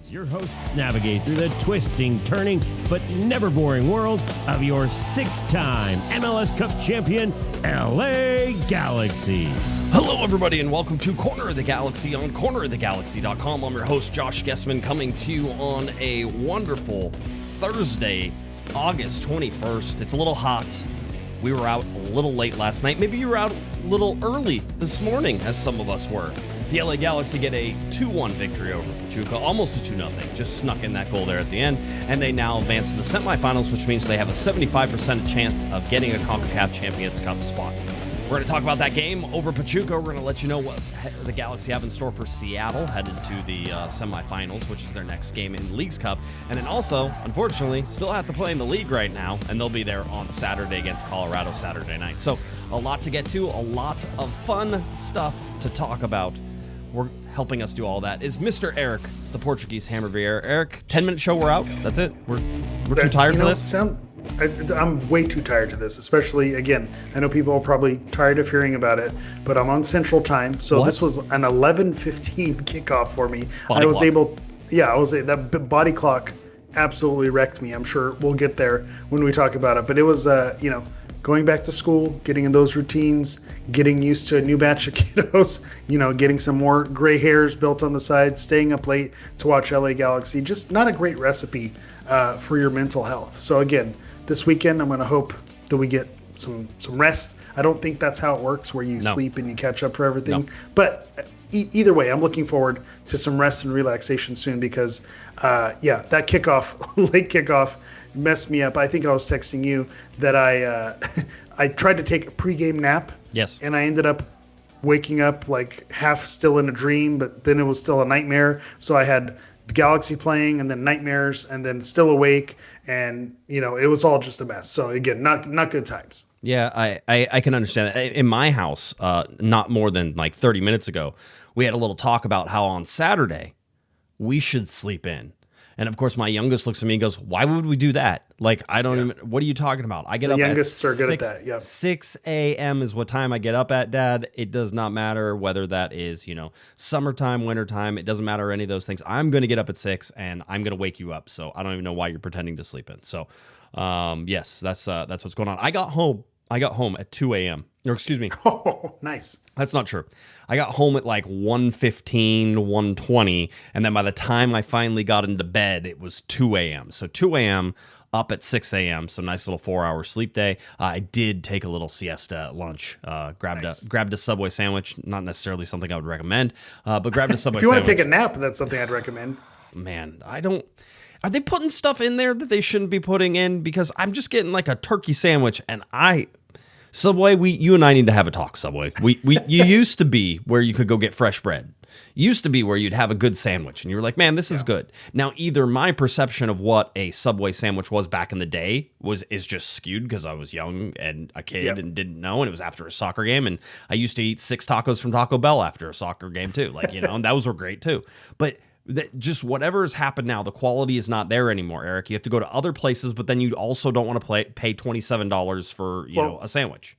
Your hosts navigate through the twisting, turning, but never boring world of your six-time MLS Cup champion, LA Galaxy. Hello, everybody, and welcome to Corner of the Galaxy on cornerofthegalaxy.com. I'm your host, Josh Guesman, coming to you on a wonderful Thursday, August 21st. It's a little hot. We were out a little late last night. Maybe you were out a little early this morning, as some of us were. The LA Galaxy get a 2-1 victory over Pachuca, almost a 2-0. Just snuck in that goal there at the end, and they now advance to the semifinals, which means they have a 75% chance of getting a Concacaf Champions Cup spot. We're going to talk about that game over Pachuca. We're going to let you know what the Galaxy have in store for Seattle, headed to the semifinals, which is their next game in Leagues Cup. And then also, unfortunately, still have to play in the league right now, and they'll be there on Saturday against Colorado Saturday night. So a lot to get to, a lot of fun stuff to talk about. We're helping us do all that is Mr. Eric, the Portuguese Hammer Vieira. Eric, 10-minute show, we're out. That's it. We're too tired for this. I'm way too tired to this, especially, again, I know people are probably tired of hearing about it, but I'm on Central Time, so This was an 11:15 kickoff for me. That body clock absolutely wrecked me. I'm sure we'll get there when we talk about it, but it was, going back to school, getting in those routines, getting used to a new batch of kiddos, getting some more gray hairs built on the side, staying up late to watch LA Galaxy. Just not a great recipe for your mental health. So again, this weekend, I'm going to hope that we get some rest. I don't think that's how it works, where you sleep and you catch up for everything. No. But either way, I'm looking forward to some rest and relaxation soon because, that late kickoff, messed me up. I think I was texting you that I tried to take a pregame nap. Yes. And I ended up waking up like half still in a dream, but then it was still a nightmare. So I had the Galaxy playing and then nightmares and then still awake, and it was all just a mess. So again, not good times. Yeah, I can understand that. In my house, not more than like 30 minutes ago, we had a little talk about how on Saturday we should sleep in. And of course, my youngest looks at me and goes, "Why would we do that? Like, I don't even. What are you talking about? I get up. The youngest are good at that. Yeah. 6 a.m. is what time I get up at, Dad. It does not matter whether that is summertime, wintertime. It doesn't matter any of those things. I'm going to get up at 6 and I'm going to wake you up. So I don't even know why you're pretending to sleep in. So, yes, that's what's going on. I got home at 2 a.m. Or excuse me. Oh, nice. That's not true. I got home at like 1:15, 1:20, and then by the time I finally got into bed, it was 2 a.m. So 2 a.m., up at 6 a.m., so nice little 4-hour sleep day. I did take a little siesta at lunch, grabbed a Subway sandwich, not necessarily something I would recommend, but grabbed a Subway sandwich. If you want to take a nap, that's something I'd recommend. Man, are they putting stuff in there that they shouldn't be putting in? Because I'm just getting like a turkey sandwich, and Subway, you and I need to have a talk, Subway. You used to be where you could go get fresh bread. Used to be where you'd have a good sandwich, and you were like, man, this is good. Now, either my perception of what a Subway sandwich was back in the day is just skewed because I was young and a kid and didn't know, and it was after a soccer game, and I used to eat 6 tacos from Taco Bell after a soccer game too, and those were great too. But just whatever has happened now, the quality is not there anymore, Eric. You have to go to other places, but then you also don't want to pay $27 for a sandwich.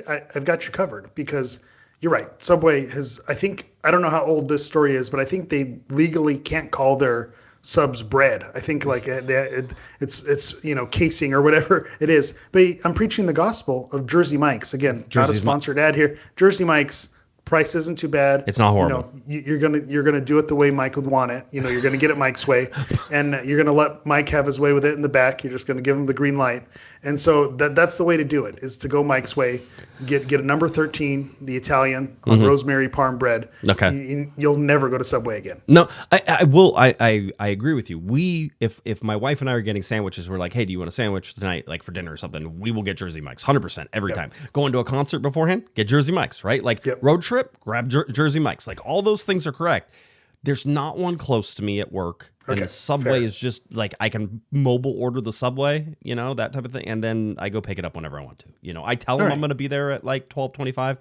I've got you covered because you're right. Subway has, I don't know how old this story is, but I think they legally can't call their subs bread. I think it's casing or whatever it is. But I'm preaching the gospel of Jersey Mike's. Again, not a sponsored ad here. Jersey Mike's. Price isn't too bad. It's not horrible. You're gonna do it the way Mike would want it. You're gonna get it Mike's way, and you're gonna let Mike have his way with it in the back. You're just gonna give him the green light, and so that's the way to do it. Is to go Mike's way. Get a number 13, the Italian on rosemary parm bread. Okay. You'll never go to Subway again. No, I will. I agree with you. If my wife and I are getting sandwiches, we're like, hey, do you want a sandwich tonight, like for dinner or something? We will get Jersey Mike's 100% every time. Going to a concert beforehand, get Jersey Mike's, right? Road trip, grab Jersey Mike's. Like all those things are correct. There's not one close to me at work. And the Subway is just like I can mobile order the Subway, that type of thing. And then I go pick it up whenever I want to. I tell them I'm going to be there at like 12:25.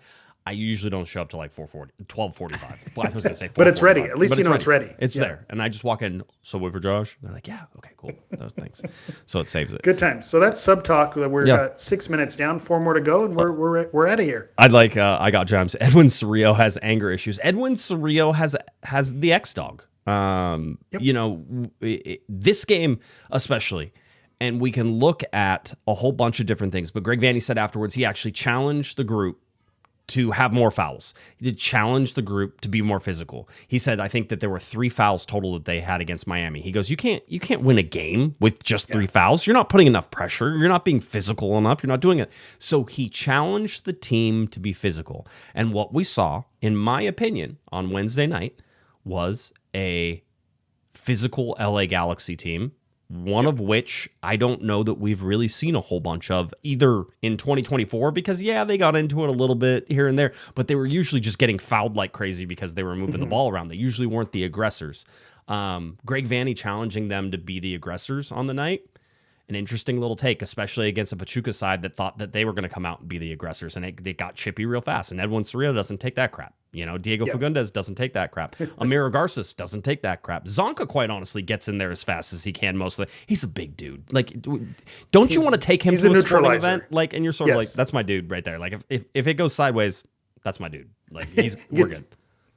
I usually don't show up till like 12:45. Well, I was going to say 4:45. But it's ready. At least it's ready. It's there. And I just walk in, Subway for Josh. They're like, yeah, okay, cool. Those things. So it saves it. Good times. So that's sub talk. We're 6 minutes down, 4 more to go, and we're out of here. I got James. Edwin Cerrillo has anger issues. Edwin Cerrillo has the X-Dog. Yep. This game especially, and we can look at a whole bunch of different things, but Greg Vanney said afterwards he actually challenged the group to have more fouls. He did challenge the group to be more physical. He said, I think that there were 3 fouls total that they had against Miami. He goes, you can't win a game with just 3 fouls. You're not putting enough pressure. You're not being physical enough. You're not doing it. So he challenged the team to be physical. And what we saw, in my opinion, on Wednesday night was a physical LA Galaxy team, one of which I don't know that we've really seen a whole bunch of either in 2024, because they got into it a little bit here and there, but they were usually just getting fouled like crazy because they were moving the ball around. They usually weren't the aggressors. Greg Vanney challenging them to be the aggressors on the night. An interesting little take, especially against a Pachuca side that thought that they were going to come out and be the aggressors, and they got chippy real fast. And Edwin Cerrillo doesn't take that crap. Diego Fagundes doesn't take that crap. Amiro Garces doesn't take that crap. Zonka, quite honestly, gets in there as fast as he can mostly. He's a big dude. Like, don't you want to take him to a sporting event? Like, and you're sort of like, that's my dude right there. Like, if it goes sideways, that's my dude. Like, we're good.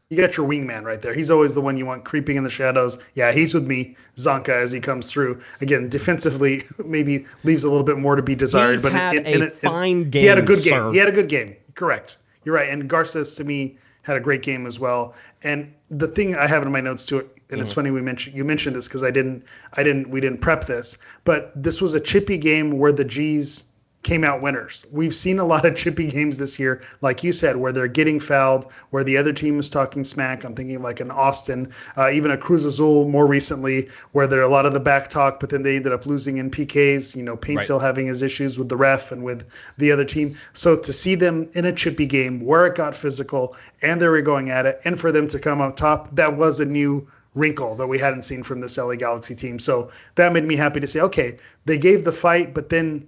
You got your wingman right there. He's always the one you want creeping in the shadows. Yeah, he's with me, Zonka, as he comes through. Again, defensively, maybe leaves a little bit more to be desired. But had a fine game. He had a good game. Sir. He had a good game. Correct. You're right. And Garces, to me, had a great game as well. And the thing I have in my notes to it, and it's funny you mentioned this because we didn't prep this, but this was a chippy game where the G's came out winners. We've seen a lot of chippy games this year, like you said, where they're getting fouled, where the other team is talking smack. I'm thinking of like an Austin, even a Cruz Azul more recently, where there are a lot of the back talk, but then they ended up losing in PKs. Paint still having his issues with the ref and with the other team. So to see them in a chippy game where it got physical and they were going at it, and for them to come up top, that was a new wrinkle that we hadn't seen from this LA Galaxy team. So that made me happy to say, okay, they gave the fight, but then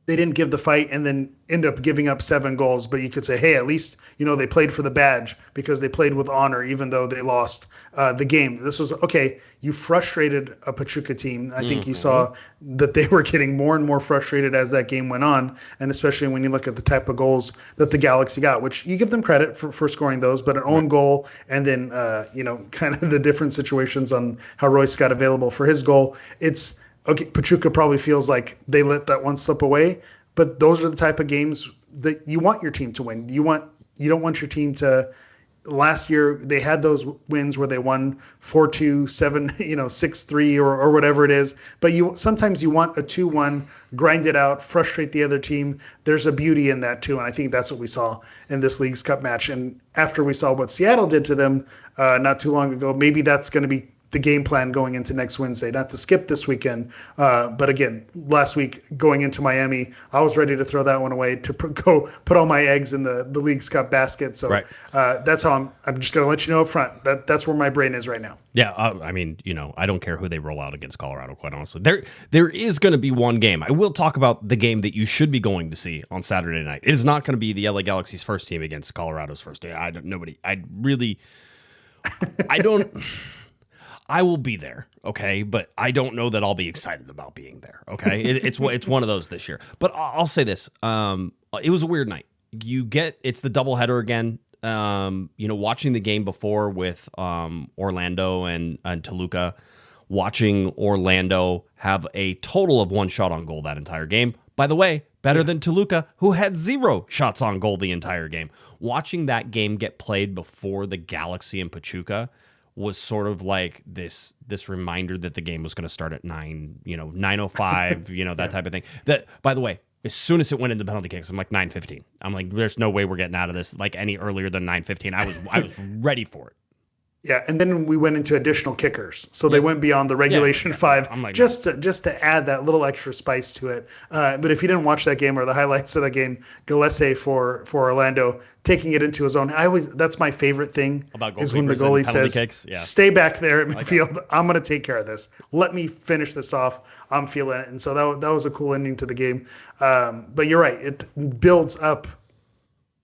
they didn't give the fight and then end up giving up 7 goals. But you could say, hey, at least, they played for the badge because they played with honor, even though they lost the game. This was, okay, you frustrated a Pachuca team. I think you saw that they were getting more and more frustrated as that game went on. And especially when you look at the type of goals that the Galaxy got, which you give them credit for scoring those, but an own goal and then, kind of the different situations on how Royce got available for his goal. It's, okay, Pachuca probably feels like they let that one slip away, but those are the type of games that you want your team to win. You don't want your team to. Last year they had those wins where they won 4-2, 6-3 or whatever it is. But sometimes you want a 2-1, grind it out, frustrate the other team. There's a beauty in that too, and I think that's what we saw in this Leagues Cup match. And after we saw what Seattle did to them not too long ago, maybe that's going to be the game plan going into next Wednesday, not to skip this weekend. But again, last week going into Miami, I was ready to throw that one away to go put all my eggs in the Leagues Cup basket. So that's how I'm just going to let you know up front. That's where my brain is right now. Yeah, I don't care who they roll out against Colorado, quite honestly. There is going to be one game. I will talk about the game that you should be going to see on Saturday night. It is not going to be the LA Galaxy's first team against Colorado's first team. I will be there, okay, but I don't know that I'll be excited about being there, okay? It's one of those this year. But I'll say this. It was a weird night. It's the doubleheader again. Watching the game before with Orlando and Toluca, watching Orlando have a total of 1 shot on goal that entire game. By the way, better than Toluca, who had 0 shots on goal the entire game. Watching that game get played before the Galaxy and Pachuca was sort of like this reminder that the game was going to start at 9:05, that type of thing. That, by the way, as soon as it went into penalty kicks, I'm like 9:15. I'm like, there's no way we're getting out of this like any earlier than 9:15. I was ready for it. Yeah, and then we went into additional kickers, so they went beyond the regulation 5, I'm like, just to add that little extra spice to it. But if you didn't watch that game or the highlights of that game, Gillespie for Orlando taking it into his own. That's my favorite thing about is when the goalie says, kicks. Yeah. "Stay back there at midfield. I'm going to take care of this. Let me finish this off. I'm feeling it." And so that was a cool ending to the game. But you're right; it builds up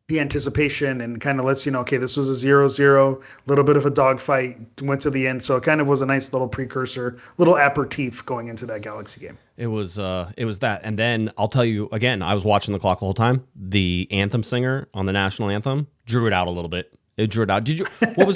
the anticipation and kind of lets you know, okay, this was a 0-0, little bit of a dogfight, went to the end. So it kind of was a nice little precursor, little aperitif going into that Galaxy game. It was that. And then I'll tell you again, I was watching the clock the whole time. The anthem singer on the national anthem drew it out a little bit. It drew it out. Did you? What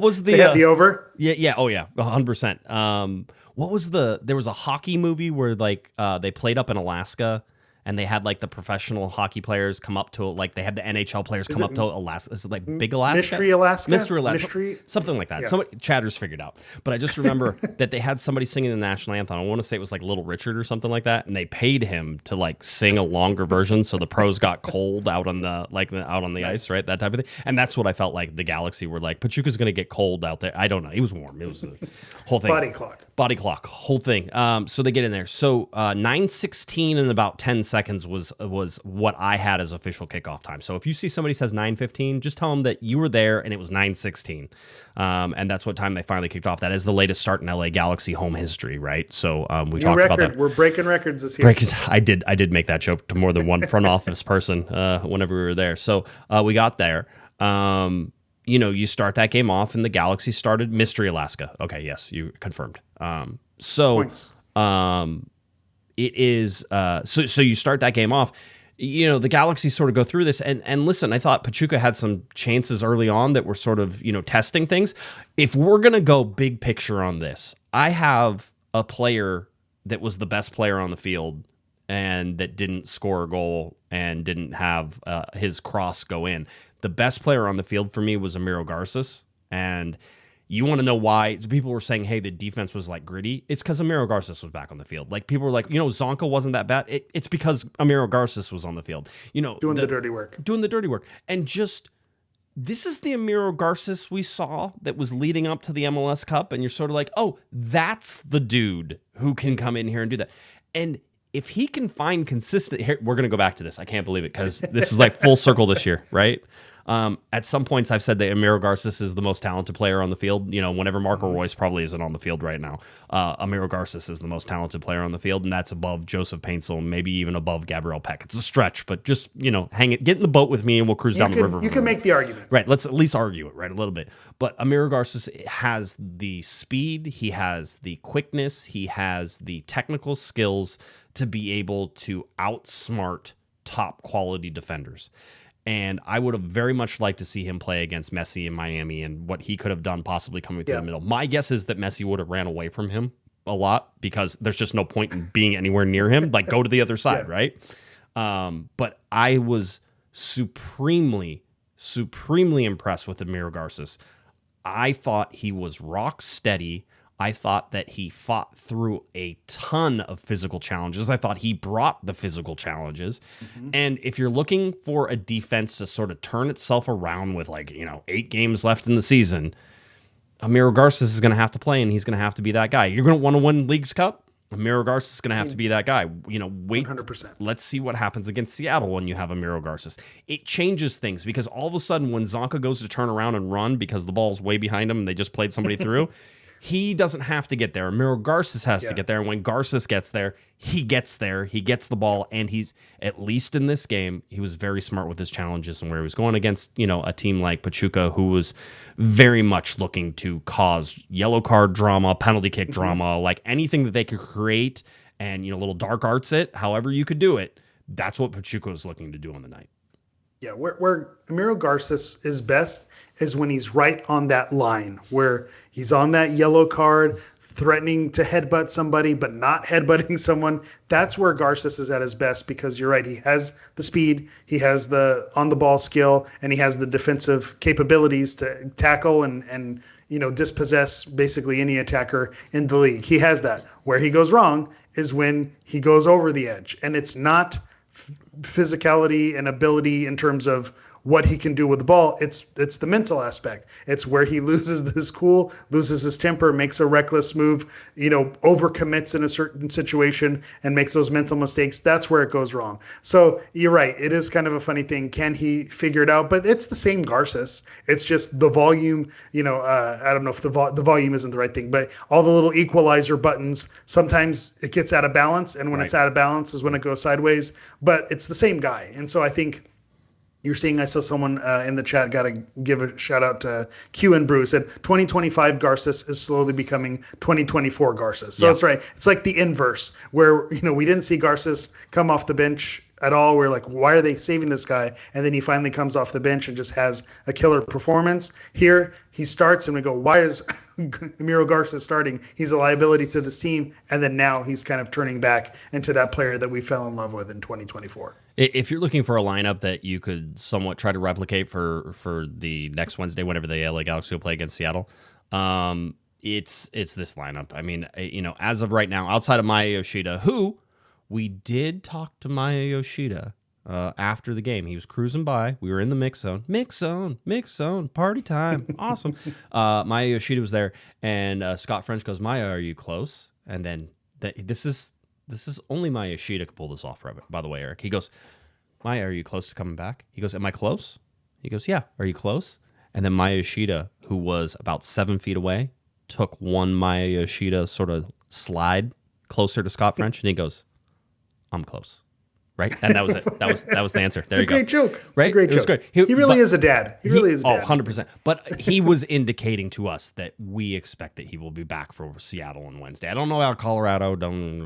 was the? They had the over. Yeah. Oh yeah, 100%. What was there was a hockey movie where like they played up in Alaska. And they had like the professional hockey players come up to like they had the NHL players come up to Alaska. Is it like Big Alaska? Mystery Alaska? Mystery Alaska. Mystery? Something like that. Yeah. Somebody chatters figured out. But I just remember that they had somebody singing the national anthem. I want to say it was like Little Richard or something like that. And they paid him to like sing a longer version so the pros got cold out on the ice, right? That type of thing. And that's what I felt like the Galaxy were like, Pachuca's gonna get cold out there. I don't know. It was warm. It was the whole thing. Body clock, whole thing. So they get in there. So 9:16 and about 10 seconds was what I had as official kickoff time. So if you see somebody says 9:15, just tell them that you were there and it was 9:16. And that's what time they finally kicked off. That is the latest start in LA Galaxy home history, right? So we talked about that. We're breaking records this year. I did make that joke to more than one front office person whenever we were there. So we got there. You start that game off and the Galaxy started Mystery Alaska. Okay, yes, you confirmed. Points. It is so you start that game off. The Galaxy sort of go through this and listen, I thought Pachuca had some chances early on that were sort of, testing things. If we're going to go big picture on this, I have a player that was the best player on the field and that didn't score a goal and didn't have his cross go in. The best player on the field for me was Amiro Garces, and you want to know why? People were saying, hey, the defense was like gritty. It's because Amiro Garces was back on the field. Like people were like, Zonka wasn't that bad. It's because Amiro Garces was on the field. Doing the dirty work. And just this is the Amiro Garces we saw that was leading up to the MLS Cup, and you're sort of like, oh, that's the dude who can come in here and do that. And if he can find consistent, here, we're going to go back to this. I can't believe it because this is like full circle this year, right? At some points, I've said that Amiro Garces is the most talented player on the field. Whenever Marco Reus probably isn't on the field right now, Amiro Garces is the most talented player on the field, and that's above Joseph Paintsel, maybe even above Gabriel Peck. It's a stretch, but just hang it, get in the boat with me, and we'll cruise down the river. You can make the argument, right? Let's at least argue it, right, a little bit. But Amiro Garces has the speed, he has the quickness, he has the technical skills to be able to outsmart top quality defenders. And I would have very much liked to see him play against Messi in Miami and what he could have done possibly coming through the middle. My guess is that Messi would have ran away from him a lot because there's just no point in being anywhere near him. Like, go to the other side, right? But I was supremely impressed with Amiro Garces. I thought he was rock steady. I thought that he fought through a ton of physical challenges. I thought he brought the physical challenges. Mm-hmm. And if you're looking for a defense to sort of turn itself around with 8 games left in the season, Amiro Garces is going to have to play, and he's going to have to be that guy. You're going to want to win Leagues Cup? Amiro Garces is going to have to be that guy. Wait, 100%. Let's see what happens against Seattle when you have Amiro Garces. It changes things because all of a sudden when Zonka goes to turn around and run because the ball's way behind him and they just played somebody through, he doesn't have to get there. Amiro Garces has to get there. And when Garces gets there, he gets the ball. And he's, at least in this game, he was very smart with his challenges and where he was going against, a team like Pachuca, who was very much looking to cause yellow card drama, penalty kick drama, like anything that they could create and, little dark arts it, however you could do it. That's what Pachuca was looking to do on the night. Yeah, where Amiro Garces is best is when he's right on that line, where he's on that yellow card, threatening to headbutt somebody, but not headbutting someone. That's where Garces is at his best because you're right. He has the speed, he has the on-the-ball skill, and he has the defensive capabilities to tackle and dispossess basically any attacker in the league. He has that. Where he goes wrong is when he goes over the edge, and it's not physicality and ability in terms of what he can do with the ball. It's the mental aspect. It's where he loses his cool, loses his temper, makes a reckless move, overcommits in a certain situation and makes those mental mistakes. That's where it goes wrong. So you're right. It is kind of a funny thing. Can he figure it out? But it's the same Garces. It's just the volume, I don't know if the volume isn't the right thing, but all the little equalizer buttons, sometimes it gets out of balance. And when it's out of balance is when it goes sideways, but it's the same guy. And so I think, you're seeing, I saw someone in the chat, got to give a shout out to Q and Brew, said 2025 Garces is slowly becoming 2024 Garces. So that's right. It's like the inverse where, we didn't see Garces come off the bench at all. We're like, why are they saving this guy? And then he finally comes off the bench and just has a killer performance. Here, he starts and we go, why is Miro Garza starting? He's a liability to this team. And then now he's kind of turning back into that player that we fell in love with in 2024. If you're looking for a lineup that you could somewhat try to replicate for the next Wednesday, whenever the LA Galaxy will play against Seattle, it's this lineup. I mean, as of right now, outside of Maya Yoshida, who we did talk to Maya Yoshida after the game. He was cruising by. We were in the mix zone, party time. Awesome. Maya Yoshida was there, and Scott French goes, Maya, are you close? And then this is only Maya Yoshida could pull this off, by the way, Eric. He goes, Maya, are you close to coming back? He goes, am I close? He goes, yeah. Are you close? And then Maya Yoshida, who was about 7 feet away, took one Maya Yoshida sort of slide closer to Scott French, and he goes, I'm close. Right? And that was it. That was the answer. There you go. It's a great joke. Right? It's a great joke. Was great. He really is a dad. He really is a dad. 100%. But he was indicating to us that we expect that he will be back for Seattle on Wednesday. I don't know about Colorado,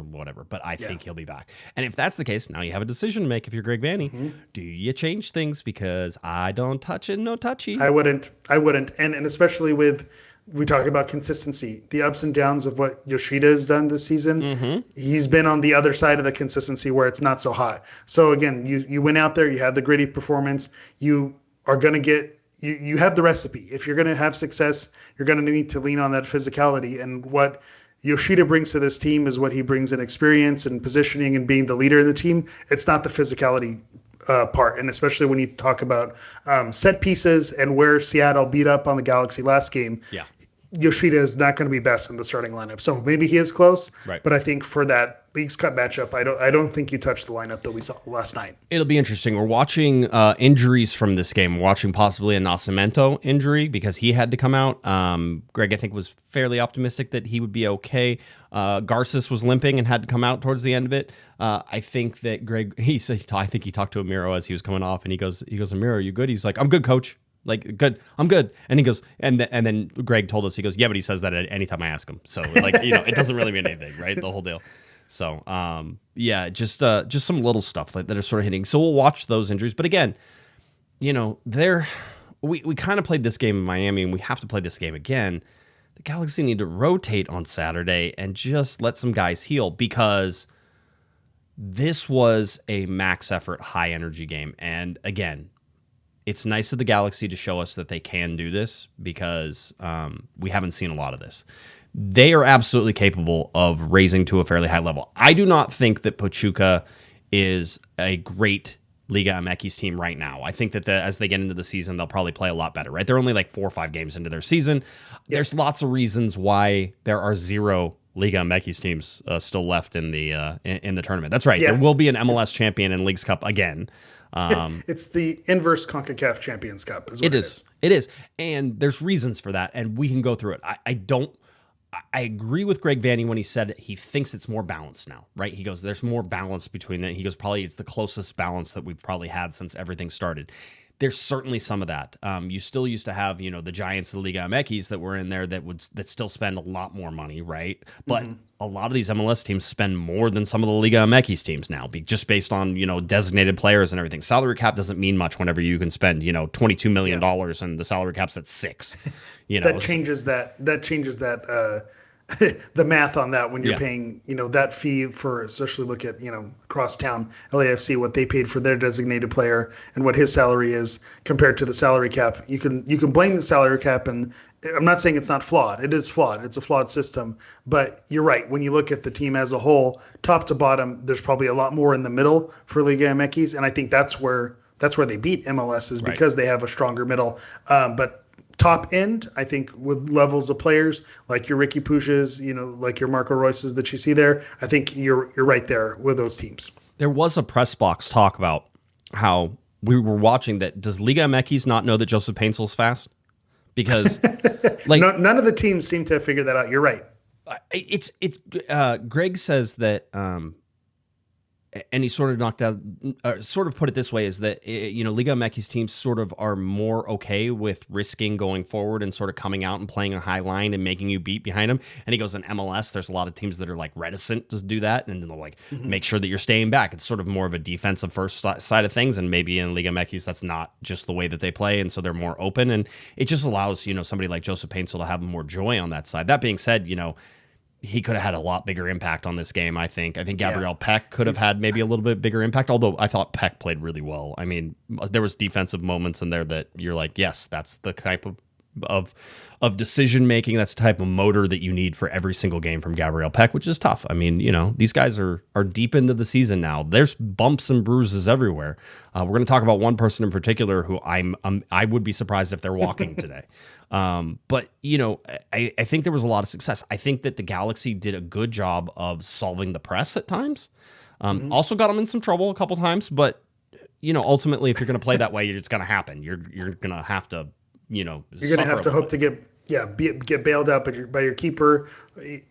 whatever, but I think he'll be back. And if that's the case, now you have a decision to make if you're Greg Vanney. Mm-hmm. Do you change things? Because I don't touch it, no touchy. I wouldn't. And especially with, we talk about consistency, the ups and downs of what Yoshida has done this season. Mm-hmm. He's been on the other side of the consistency where it's not so hot. So again, you went out there, you had the gritty performance. You are going to get, you have the recipe. If you're going to have success, you're going to need to lean on that physicality. And what Yoshida brings to this team is what he brings in experience and positioning and being the leader of the team. It's not the physicality part, and especially when you talk about set pieces and where Seattle beat up on the Galaxy last game. Yeah. Yoshida is not going to be best in the starting lineup. So maybe he is close, right. But I think for that Leagues Cup matchup, I don't think you touch the lineup that we saw last night. It'll be interesting. We're watching injuries from this game. We're watching possibly a Nascimento injury because he had to come out. Greg, I think, was fairly optimistic that he would be okay. Garces was limping and had to come out towards the end of it. I think that Greg, I think he talked to Amiro as he was coming off, and he goes, Amiro, are you good? He's like, I'm good, coach. Like, good, I'm good. And he goes, and then Greg told us, he goes, yeah, but he says that anytime I ask him. So, like, it doesn't really mean anything, right? The whole deal. So, just some little stuff that are sort of hitting. So we'll watch those injuries. But again, we kind of played this game in Miami, and we have to play this game again. The Galaxy need to rotate on Saturday and just let some guys heal, because this was a max effort, high energy game. And again, it's nice of the Galaxy to show us that they can do this, because we haven't seen a lot of this. They are absolutely capable of raising to a fairly high level. I do not think that Pachuca is a great Liga MX team right now. I think that as they get into the season, they'll probably play a lot better, right? They're only like 4 or 5 games into their season. Yep. There's lots of reasons why there are 0 Liga MX teams still left in the tournament. That's right. Yeah. There will be an MLS champion in Leagues Cup again. It's the inverse Concacaf Champions Cup. It is. And there's reasons for that, and we can go through it. I agree with Greg Vanney when he said he thinks it's more balanced now, right? He goes, there's more balance between that. He goes, probably it's the closest balance that we've probably had since everything started. There's certainly some of that. You still used to have, the giants of the Liga MX that were in there that still spend a lot more money, right? But a lot of these MLS teams spend more than some of the Liga MX teams now, just based on, designated players and everything. Salary cap doesn't mean much whenever you can spend, $22 million and the salary cap's at 6. That changes that. The math on that when you're paying, that fee for, especially look at, crosstown LAFC, what they paid for their designated player and what his salary is compared to the salary cap. You can blame the salary cap, and I'm not saying it's not flawed. It is flawed. It's a flawed system, but you're right. When you look at the team as a whole, top to bottom, there's probably a lot more in the middle for Liga MX, and I think that's where they beat MLS is because they have a stronger middle. But top end, I think, with levels of players like your Ricky Puches, like your Marco Reuses that you see there, I think you're right there with those teams. There was a press box talk about how we were watching that. Does Liga MX not know that Joseph Painsel's fast? Because none of the teams seem to have figured that out. You're right. Greg says that and he sort of knocked out, sort of put it this way, is that, Liga MX's teams sort of are more okay with risking going forward and sort of coming out and playing a high line and making you beat behind them. And he goes, in MLS, there's a lot of teams that are like reticent to do that, and they'll like make sure that you're staying back. It's sort of more of a defensive first side of things, and maybe in Liga MX that's not just the way that they play, and so they're more open, and it just allows, somebody like Joseph Paintsel to have more joy on that side. That being said, he could have had a lot bigger impact on this game, I think. I think Gabriel Peck could have had maybe a little bit bigger impact, although I thought Peck played really well. I mean, there was defensive moments in there that you're like, yes, that's the type of decision making, that's the type of motor that you need for every single game from Gabriel Peck, which is tough. I mean, these guys are deep into the season now. There's bumps and bruises everywhere. We're going to talk about one person in particular who I would be surprised if they're walking today. But I think there was a lot of success. I think that the Galaxy did a good job of solving the press at times. Also got them in some trouble a couple times, but ultimately, if you're going to play that way, it's going to happen. You're going to have to, you're going to have to hope to get bailed out by your keeper,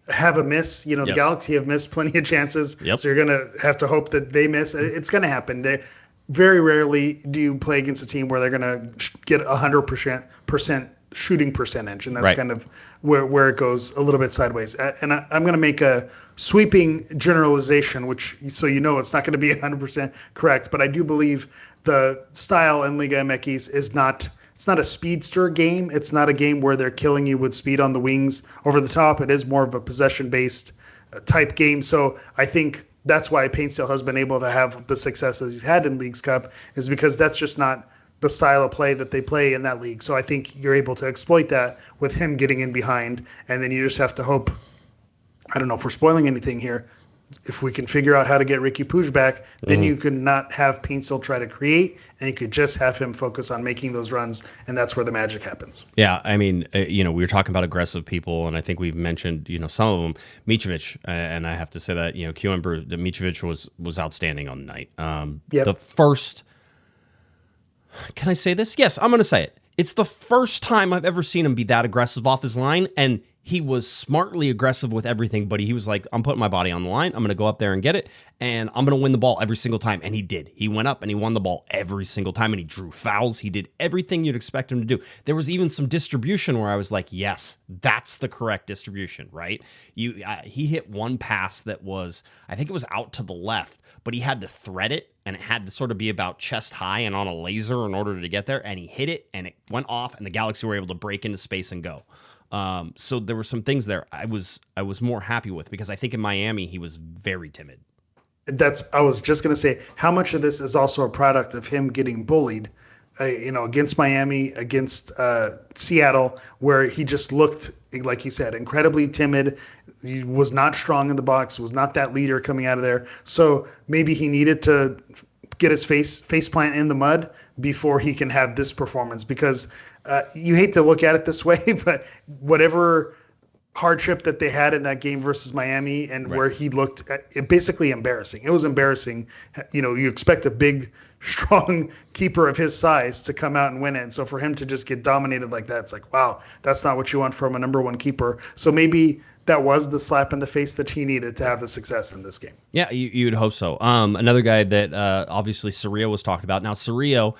have a miss. The Galaxy have missed plenty of chances, so you're going to have to hope that they miss. It's going to happen. Very rarely do you play against a team where they're going to get 100% shooting percentage, and that's kind of where it goes a little bit sideways. And I'm going to make a sweeping generalization, which it's not going to be 100% correct, but I do believe the style in Liga MX is not. It's not a speedster game. It's not a game where they're killing you with speed on the wings over the top. It is more of a possession-based type game. So I think that's why Paintsel has been able to have the successes he's had in Leagues Cup, is because that's just not the style of play that they play in that league. So I think you're able to exploit that with him getting in behind, and then you just have to hope. I don't know if we're spoiling anything here. If we can figure out how to get Ricky Puig back, then you can not have Paintsel try to create, and you could just have him focus on making those runs, and that's where the magic happens. Yeah, I mean, we were talking about aggressive people, and I think we've mentioned, some of them. Mitrovic, and I have to say that, Mitrovic was outstanding on the night. The first, can I say this? Yes, I'm going to say it. It's the first time I've ever seen him be that aggressive off his line, and he was smartly aggressive with everything, but he was like, I'm putting my body on the line. I'm going to go up there and get it, and I'm going to win the ball every single time. And he did. He went up and he won the ball every single time, and he drew fouls. He did everything you'd expect him to do. There was even some distribution where I was like, yes, that's the correct distribution, right? He hit one pass that was, I think it was out to the left, but he had to thread it, and it had to sort of be about chest high and on a laser in order to get there, and he hit it, and it went off, and the Galaxy were able to break into space and go. So there were some things there I was more happy with, because I think in Miami he was very timid. I was just going to say, how much of this is also a product of him getting bullied, against Miami, against Seattle, where he just looked, like you said, incredibly timid. He was not strong in the box, was not that leader coming out of there. So maybe he needed to get his face plant in the mud before he can have this performance, because you hate to look at it this way, but whatever hardship that they had in that game versus Miami, and where he looked basically embarrassing. It was embarrassing. You expect a big, strong keeper of his size to come out and win it. And so for him to just get dominated like that, it's like, wow, that's not what you want from a number one keeper. So maybe that was the slap in the face that he needed to have the success in this game. Yeah, you'd hope so. Another guy that obviously Cerrillo was talked about. Now, Cerrillo,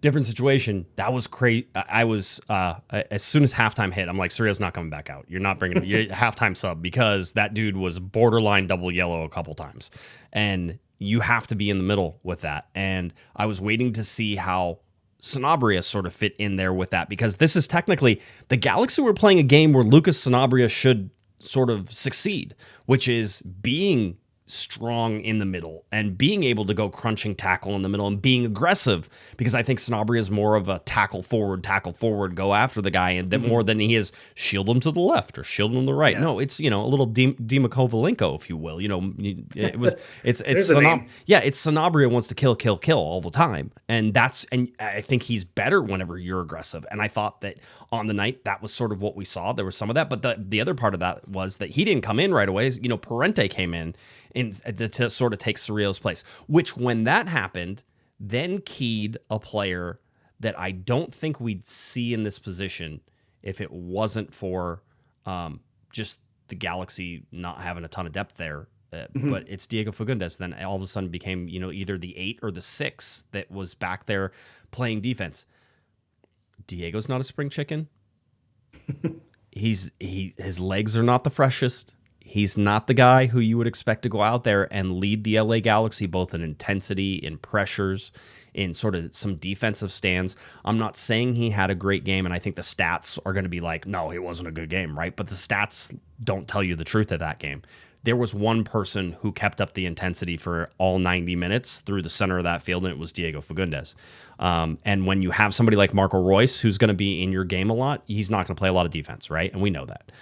different situation. That was crazy. I was as soon as halftime hit, I'm like, Cerrillo's not coming back out. You're not bringing him. You're halftime sub, because that dude was borderline double yellow a couple times, and you have to be in the middle with that. And I was waiting to see how Sanabria sort of fit in there with that, because this is technically the Galaxy were playing a game where Lucas Sanabria should sort of succeed, which is being strong in the middle and being able to go crunching tackle in the middle and being aggressive, because I think Sanabria is more of a tackle forward, go after the guy, and that more than he is shield him to the left or shield him to the right. Yeah. No, it's a little Dima Kovalenko, if you will. It's Sanabria wants to kill all the time, and I think he's better whenever you're aggressive. And I thought that on the night that was sort of what we saw. There was some of that, but the other part of that was that he didn't come in right away. Parente came in to sort of take Cerrillo's place, which when that happened, then keyed a player that I don't think we'd see in this position if it wasn't for just the Galaxy not having a ton of depth there. but it's Diego Fagundes. Then all of a sudden became, either the 8 or the 6 that was back there playing defense. Diego's not a spring chicken. His legs are not the freshest. He's not the guy who you would expect to go out there and lead the LA Galaxy both in intensity, in pressures, in sort of some defensive stands. I'm not saying he had a great game, and I think the stats are going to be like, no, it wasn't a good game, right? But the stats don't tell you the truth of that game. There was one person who kept up the intensity for all 90 minutes through the center of that field, and it was Diego Fagundes. And when you have somebody like Marco Reus, who's going to be in your game a lot, he's not going to play a lot of defense, right? And we know that.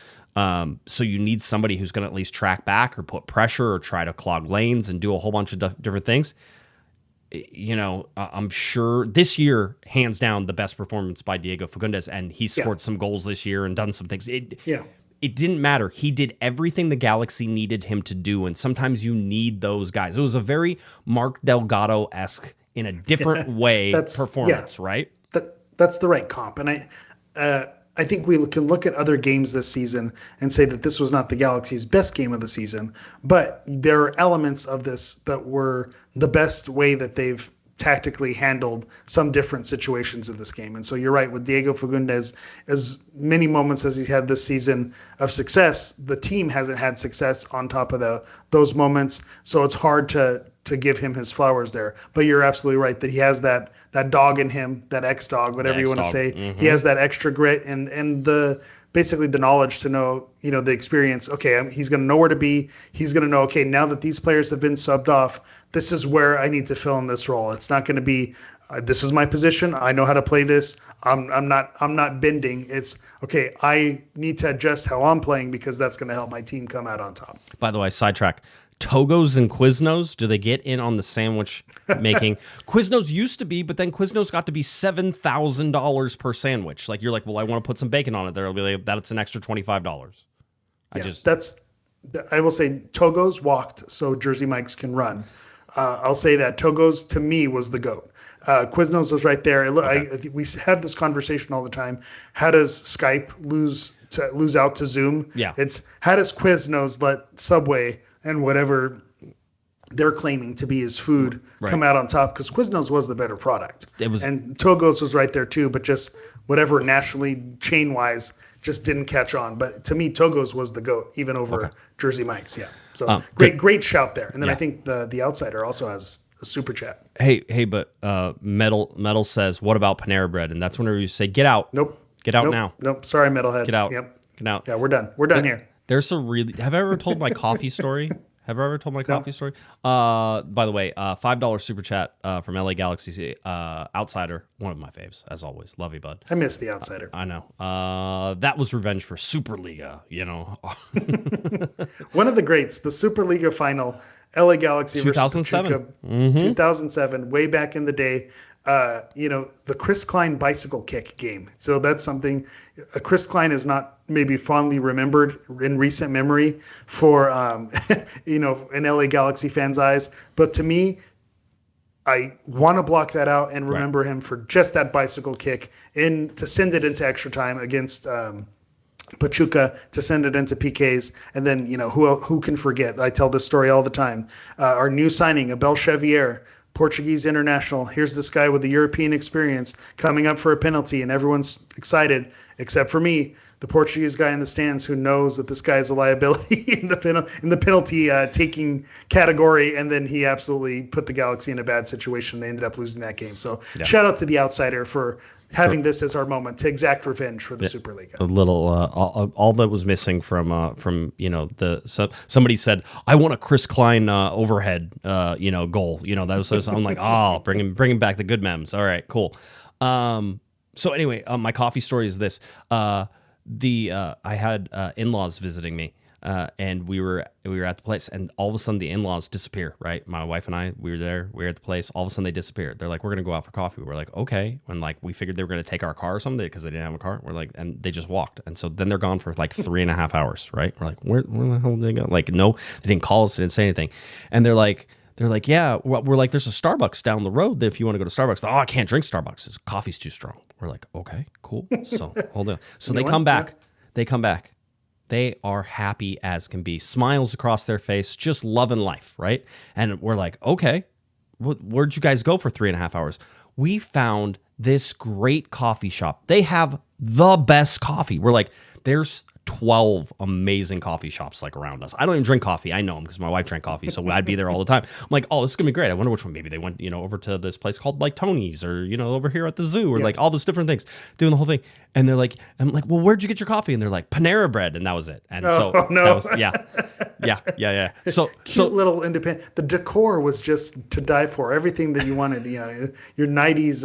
So you need somebody who's going to at least track back or put pressure or try to clog lanes and do a whole bunch of different things. I'm sure this year, hands down, the best performance by Diego Fagundes, and he scored some goals this year and done some things. It didn't matter. He did everything the Galaxy needed him to do, and sometimes you need those guys. It was a very Mark Delgado-esque, in a different way, performance, right? That's the right comp. And I think we can look at other games this season and say that this was not the Galaxy's best game of the season, but there are elements of this that were the best way that they've tactically handled some different situations in this game. And so you're right, with Diego Fagundes, as many moments as he had this season of success, the team hasn't had success on top of those moments. So it's hard to give him his flowers there. But you're absolutely right that he has that dog in him, that X-dog, whatever you want to say. Mm-hmm. He has that extra grit and basically the knowledge to know, the experience. Okay, he's going to know where to be. He's going to know, okay, now that these players have been subbed off, this is where I need to fill in this role. It's not going to be, this is my position. I know how to play this. I'm not bending. It's okay. I need to adjust how I'm playing because that's going to help my team come out on top. By the way, sidetrack. Togos and Quiznos, do they get in on the sandwich making? Quiznos used to be, but then Quiznos got to be $7,000 per sandwich. Like you're like, well, I want to put some bacon on it. There'll be like, that's an extra $25. I will say Togos walked so Jersey Mike's can run. I'll say that Togos to me was the GOAT. Quiznos was right there. We have this conversation all the time. How does Skype lose out to Zoom? Yeah. It's how does Quiznos let Subway and whatever they're claiming to be his food come out on top? Because Quiznos was the better product. And Togos was right there too, but just whatever nationally chain-wise just didn't catch on. But to me, Togos was the GOAT, even over Jersey Mike's. Yeah. So great shout there. And then I think the Outsider also has a super chat. Hey, but Metal says, what about Panera Bread? And that's whenever you say, get out. Nope. Get out now. Nope. Sorry, Metalhead. Get out. Yep. Get out. Yeah, we're done. We're done here. There's have I ever told my coffee story? Coffee story? By the way, $5 super chat from LA Galaxy Outsider, one of my faves, as always. Love you, bud. I miss the Outsider. I know. That was revenge for Superliga, One of the greats, the Superliga final, LA Galaxy 2007. versus Pachuca, 2007, way back in the day. The Chris Klein bicycle kick game. So that's something Chris Klein is not maybe fondly remembered in recent memory for, in LA Galaxy fans' eyes. But to me, I want to block that out and remember him for just that bicycle kick to send it into extra time against Pachuca, to send it into PKs. And then, who can forget? I tell this story all the time. Our new signing, Abel Xavier, Portuguese international. Here's this guy with the European experience coming up for a penalty, and everyone's excited except for me, the Portuguese guy in the stands who knows that this guy is a liability in the penalty taking category, and then he absolutely put the Galaxy in a bad situation. They ended up losing that game. So shout out to the Outsider for having this as our moment to exact revenge for the Superliga. A little, all that was missing from somebody said, I want a Chris Klein overhead, goal. That was I'm like, bring him back the good memes. All right, cool. So anyway, my coffee story is this. I had in-laws visiting me. And we were at the place, and all of a sudden the in-laws disappear, right? My wife and I, we were at the place. All of a sudden they disappeared. They're like, we're going to go out for coffee. We're like, okay. When we figured they were going to take our car or something because they didn't have a car. We're like, and they just walked. And so then they're gone for like 3.5 hours, right? We're like, where the hell did they go? Like, no, they didn't call us. They didn't say anything. And they're like, yeah, we're like, there's a Starbucks down the road if you want to go to Starbucks. Oh, I can't drink Starbucks. Coffee's too strong. We're like, okay, cool. So hold on. So they come back. They come back. They are happy as can be, smiles across their face, just loving life, right? And we're like, okay, where'd you guys go for 3.5 hours? We found this great coffee shop. They have the best coffee. We're like, there's 12 amazing coffee shops like around us. I don't even drink coffee. I know them because my wife drank coffee, so I'd be there all the time. I'm like, oh, this is gonna be great. I wonder which one. Maybe they went, over to this place called like Tony's, or over here at the zoo, or like all this different things, doing the whole thing. And they're like, I'm like, well, where'd you get your coffee? And they're like, Panera Bread, and that was it. And no. that was yeah. So cute little independent. The decor was just to die for. Everything that you wanted, your 90s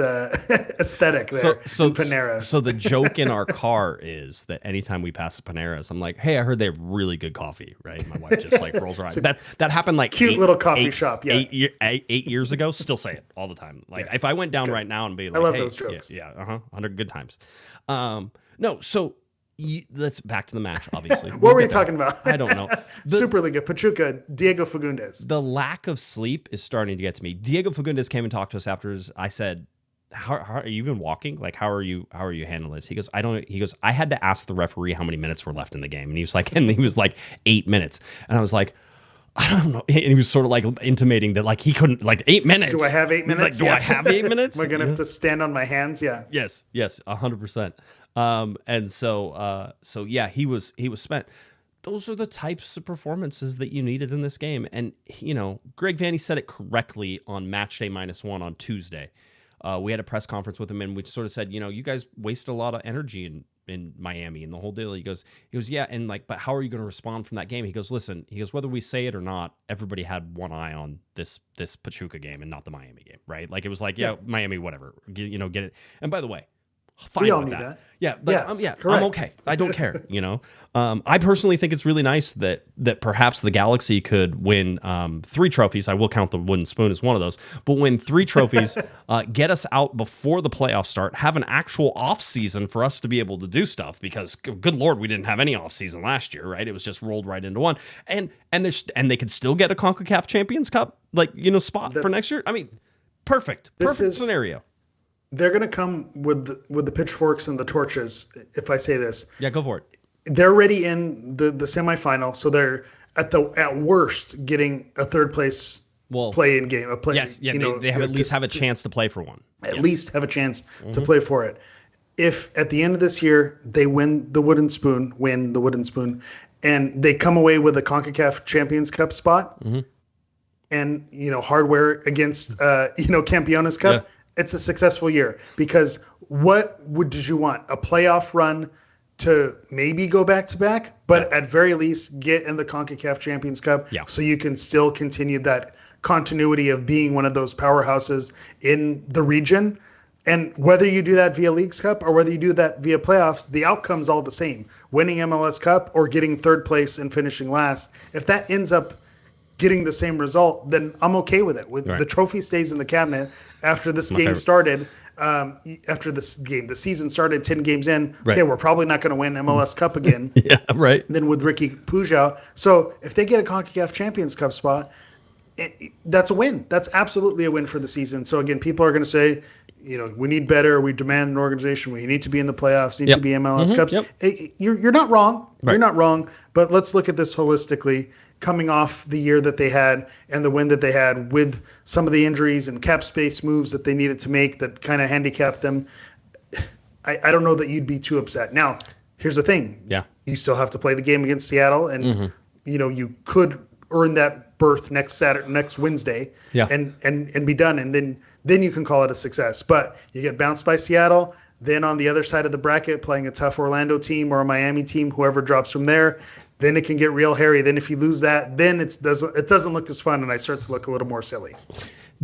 aesthetic there. So Panera. So the joke in our car is that anytime we pass a Panera's, I'm like, hey, I heard they have really good coffee, right? My wife just like rolls her eyes. That happened like cute little coffee shop. Yeah, 8 years ago. Still say it all the time. Like if I went down right now and be like, I love hey, those jokes. 100 good times. No, so let's back to the match. Obviously, what were you talking about? I don't know. Super League of Pachuca, Diego Fagundes. The lack of sleep is starting to get to me. Diego Fagundes came and talked to us after. I said, how are you even walking? Like, how are you handling this? He goes, I had to ask the referee how many minutes were left in the game. And he was like 8 minutes. And I was like, I don't know. And he was sort of like intimating that like he couldn't, like 8 minutes. Do I have 8 minutes? Like, do I have 8 minutes? Am I going to have to stand on my hands? Yeah. Yes, 100%. And so yeah, he was spent. Those are the types of performances that you needed in this game. And, Greg Vanney said it correctly on match day -1 on Tuesday. We had a press conference with him, and we sort of said, you guys wasted a lot of energy in Miami and the whole deal. He goes, yeah, and like, but how are you going to respond from that game? He goes, listen, whether we say it or not, everybody had one eye on this Pachuca game and not the Miami game, right? Like it was like, yeah. Miami, whatever, get it. And by the way, fine we all with knew that. that. Yeah, I'm okay. I don't care. I personally think it's really nice that perhaps the Galaxy could win 3 trophies. I will count the wooden spoon as one of those, but win 3 trophies, get us out before the playoffs start, have an actual off season for us to be able to do stuff. Because good Lord, we didn't have any off season last year, right? It was just rolled right into one, and they could still get a Concacaf Champions Cup spot for next year. I mean, perfect scenario. They're going to come with the pitchforks and the torches, if I say this. Yeah, go for it. They're already in the semifinal, so they're at worst getting a third place play-in game. Yes, yeah, they have at least have a chance to play for one. At least have a chance to play for it. If at the end of this year they win the wooden spoon, and they come away with a CONCACAF Champions Cup spot, and hardware against Campeones Cup. Yeah. It's a successful year, because did you want? A playoff run to maybe go back to back, but at very least get in the CONCACAF Champions Cup, so you can still continue that continuity of being one of those powerhouses in the region. And whether you do that via Leagues Cup or whether you do that via playoffs, the outcome's all the same. Winning MLS Cup or getting third place and finishing last. If that ends up getting the same result, then I'm okay with it. The trophy stays in the cabinet. After this game started, the season started 10 games in. Right. Okay, we're probably not going to win MLS Cup again. Yeah, right. Then with Ricky Pujol. So if they get a CONCACAF Champions Cup spot, that's a win. That's absolutely a win for the season. So again, people are going to say, we need better. We demand an organization. We need to be in the playoffs. Need to be MLS Cups. Yep. You're not wrong. Right. You're not wrong. But let's look at this holistically. Coming off the year that they had and the win that they had, with some of the injuries and cap space moves that they needed to make that kind of handicapped them, I don't know that you'd be too upset. Now, here's the thing. Yeah. You still have to play the game against Seattle, and you could earn that berth next Wednesday, and be done, and then you can call it a success. But you get bounced by Seattle. Then on the other side of the bracket, playing a tough Orlando team or a Miami team, whoever drops from there, then it can get real hairy. Then if you lose that, then it doesn't look as fun, and I start to look a little more silly.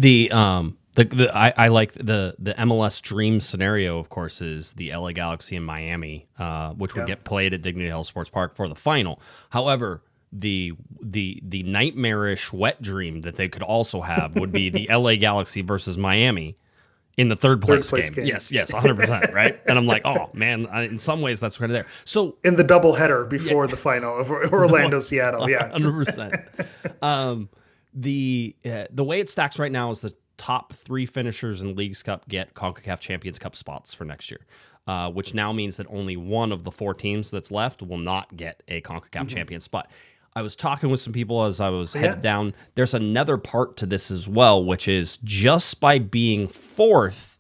I like the MLS dream scenario, of course, is the LA Galaxy and Miami, which would get played at Dignity Health Sports Park for the final. However, the nightmarish wet dream that they could also have would be the LA Galaxy versus Miami in the third place game. Yes, 100%, right? And I'm like, oh man, in some ways that's kind of there. So in the double header before the final of Orlando Seattle, 100%. The way it stacks right now is the top 3 finishers in Leagues Cup get CONCACAF Champions Cup spots for next year, which now means that only one of the 4 teams that's left will not get a CONCACAF Champions spot. I was talking with some people as I was headed down. There's another part to this as well, which is just by being 4th,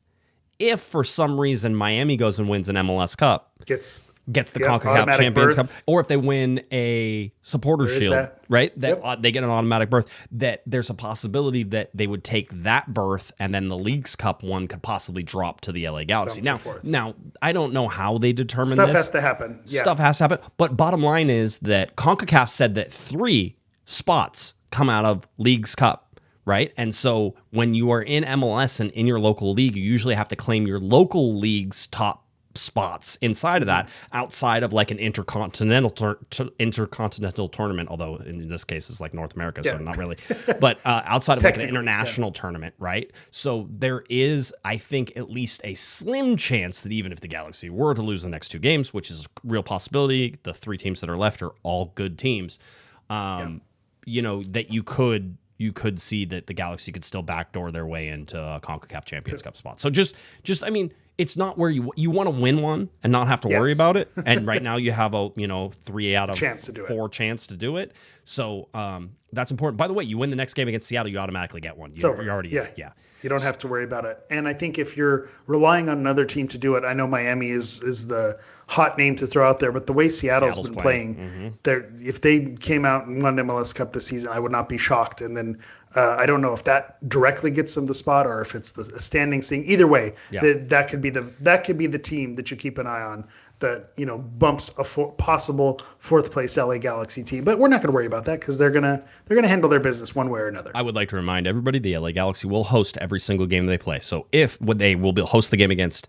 if for some reason Miami goes and wins an MLS Cup, gets the CONCACAF Champions Cup, or if they win a supporter shield, right? They get an automatic berth. That there's a possibility that they would take that berth, and then the Leagues Cup one could possibly drop to the LA Galaxy. Now, I don't know how they determine this. Stuff has to happen. Stuff has to happen. But bottom line is that CONCACAF said that 3 spots come out of Leagues Cup. Right. And so when you are in MLS and in your local league, you usually have to claim your local league's top spots inside of that, outside of like an intercontinental tournament, although in this case it's like North America, so not really, but outside of like an international tournament, right? So there is, I think, at least a slim chance that even if the Galaxy were to lose the next 2 games, which is a real possibility, the 3 teams that are left are all good teams, you know, that you could see that the Galaxy could still backdoor their way into a CONCACAF Champions Cup spot. So just I mean, it's not where you want to win one and not have to worry about it. And right now you have a 3 out of 4 chance to do it. So that's important. By the way, you win the next game against Seattle, you automatically get one. You're already You don't have to worry about it. And I think if you're relying on another team to do it, I know Miami is the hot name to throw out there, but the way Seattle's been playing, if they came out and won MLS Cup this season, I would not be shocked. And then I don't know if that directly gets them the spot or if it's the standings thing. Either way, that could be the team that you keep an eye on that bumps a possible 4th place LA Galaxy team. But we're not going to worry about that because they're gonna handle their business one way or another. I would like to remind everybody the LA Galaxy will host every single game they play. So they will host the game against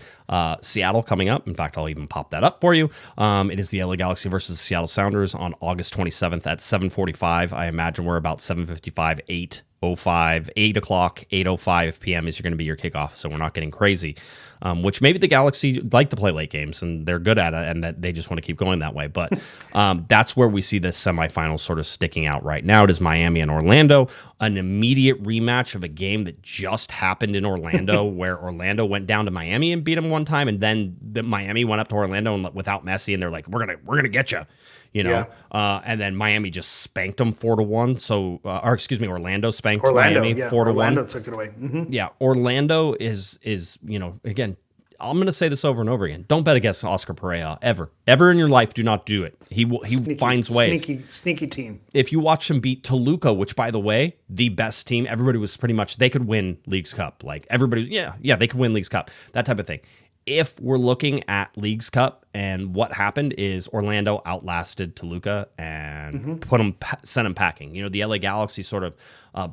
Seattle coming up. In fact, I'll even pop that up for you. It is the LA Galaxy versus the Seattle Sounders on August 27th at 7:45. I imagine we're about 7:55, 8:05, 8 o'clock, 8:05 p.m. is going to be your kickoff. So we're not getting crazy. Which maybe the Galaxy like to play late games and they're good at it and that they just want to keep going that way. But that's where we see this semifinal sort of sticking out right now. It is Miami and Orlando, an immediate rematch of a game that just happened in Orlando where Orlando went down to Miami and beat them one time. And then Miami went up to Orlando and without Messi and they're like, we're going to get you. And then Miami just spanked them 4-1. So, Orlando spanked Miami 4-1. Orlando took it away. Mm-hmm. Yeah, Orlando is again, I'm going to say this over and over again. Don't bet against Oscar Pereira ever in your life. Do not do it. He finds ways. Sneaky team. If you watch him beat Toluca, which by the way, the best team, everybody was pretty much they could win Leagues Cup. Like everybody, they could win Leagues Cup. That type of thing. If we're looking at Leagues Cup and what happened is Orlando outlasted Toluca and sent them packing. The LA Galaxy sort of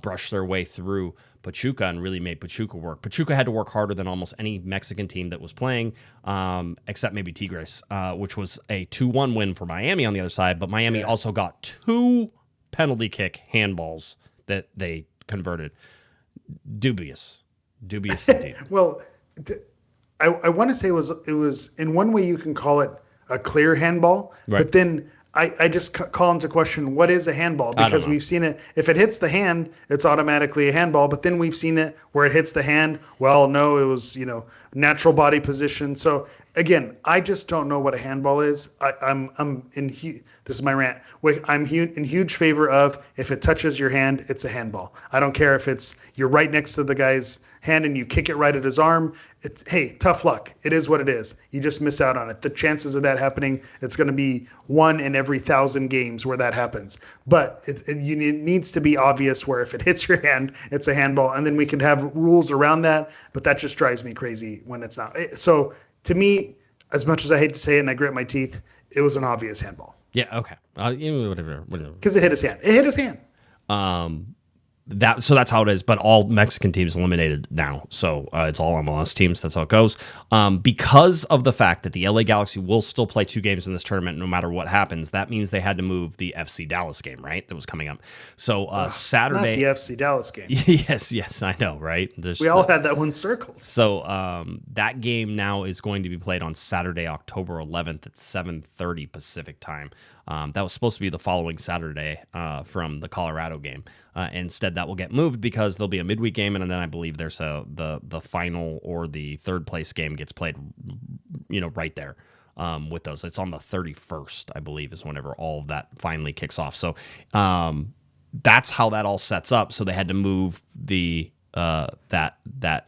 brushed their way through Pachuca and really made Pachuca work. Pachuca had to work harder than almost any Mexican team that was playing, except maybe Tigres, which was a 2-1 win for Miami on the other side. But Miami also got 2 penalty kick handballs that they converted. Dubious indeed. Well, I want to say it was in one way you can call it a clear handball, but then I just call into question what is a handball because we've seen it. If it hits the hand, it's automatically a handball. But then we've seen it where it hits the hand. Well, no, it was natural body position. So again, I just don't know what a handball is. This is my rant. I'm in huge favor of if it touches your hand, it's a handball. I don't care if you're right next to the guy's hand and you kick it right at his arm. Hey, tough luck. It is what it is. You just miss out on it. The chances of that happening, it's going to be 1 in every 1,000 games where that happens. But it needs to be obvious where if it hits your hand, it's a handball. And then we can have rules around that. But that just drives me crazy when it's not. So to me, as much as I hate to say it and I grit my teeth, it was an obvious handball. Yeah, okay. Whatever. Because it hit his hand. It hit his hand. So that's how it is, but all Mexican teams eliminated now. So it's all MLS teams. That's how it goes. Because of the fact that the LA Galaxy will still play 2 games in this tournament no matter what happens, that means they had to move the FC Dallas game, right? That was coming up. So Saturday. Not the FC Dallas game. Yes, I know, right? We all had that one circled. So that game now is going to be played on Saturday, October 11th at 7:30 Pacific time. That was supposed to be the following Saturday from the Colorado game. Instead, that will get moved because there'll be a midweek game, and then I believe there's the final or the third place game gets played, right there. With those, it's on the 31st, I believe, is whenever all of that finally kicks off. So that's how that all sets up. So they had to move the that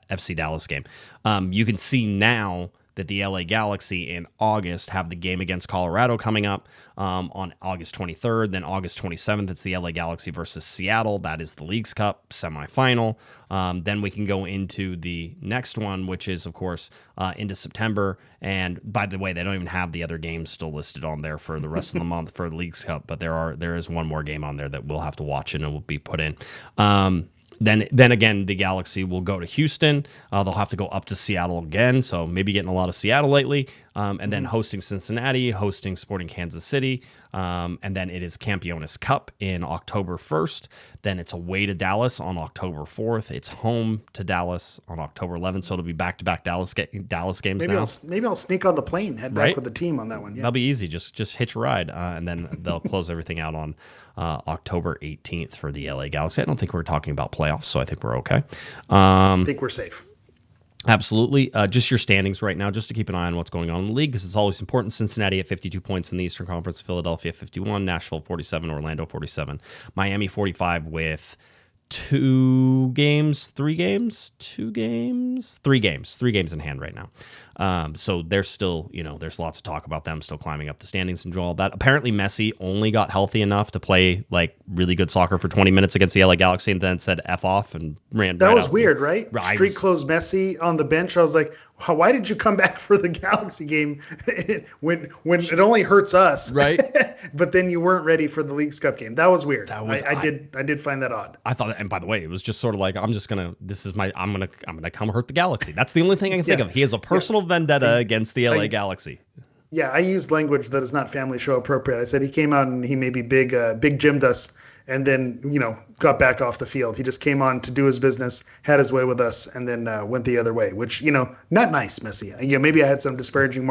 FC Dallas game. You can see now that the LA Galaxy in August have the game against Colorado coming up on August 23rd. Then August 27th, it's the LA Galaxy versus Seattle. That is the Leagues Cup Semifinal. Then we can go into the next one, which is, of course, into September. And by the way, they don't even have the other games still listed on there for the rest of the month for the Leagues Cup. But there is one more game on there that we'll have to watch and it will be put in. Then again, the Galaxy will go to Houston. They'll have to go up to Seattle again, so maybe getting a lot of Seattle lately. And then hosting Cincinnati, hosting Sporting Kansas City. And then it is Campeones Cup in October 1st. Then it's away to Dallas on October 4th. It's home to Dallas on October 11th. So it'll be back-to-back Dallas games now. Maybe I'll sneak on the plane, head back with the team on that one. Yeah. That'll be easy. Just hitch a ride, and then they'll close everything out on October 18th for the LA Galaxy. I don't think we're talking about playoffs, so I think we're okay. I think we're safe. Absolutely. Just your standings right now, just to keep an eye on what's going on in the league, because it's always important. Cincinnati at 52 points in the Eastern Conference, Philadelphia 51, Nashville 47, Orlando 47, Miami 45 with three games in hand right now. So there's still, there's lots of talk about them still climbing up the standings and all that. Apparently Messi only got healthy enough to play like really good soccer for 20 minutes against the LA Galaxy and then said F off and ran. That was weird, right? Street closed Messi on the bench. I was like, why did you come back for the Galaxy game when it only hurts us? Right. But then you weren't ready for the Leagues Cup game. That was weird. I did find that odd. I thought, and by the way, it was just sort of like, I'm gonna come hurt the Galaxy. That's the only thing I can think of. He has a personal vendetta against the LA Galaxy. Yeah, I used language that is not family show appropriate. I said he came out and he maybe big gymmed us and then, got back off the field. He just came on to do his business, had his way with us, and then went the other way, which, not nice, Messi. Maybe I had some disparaging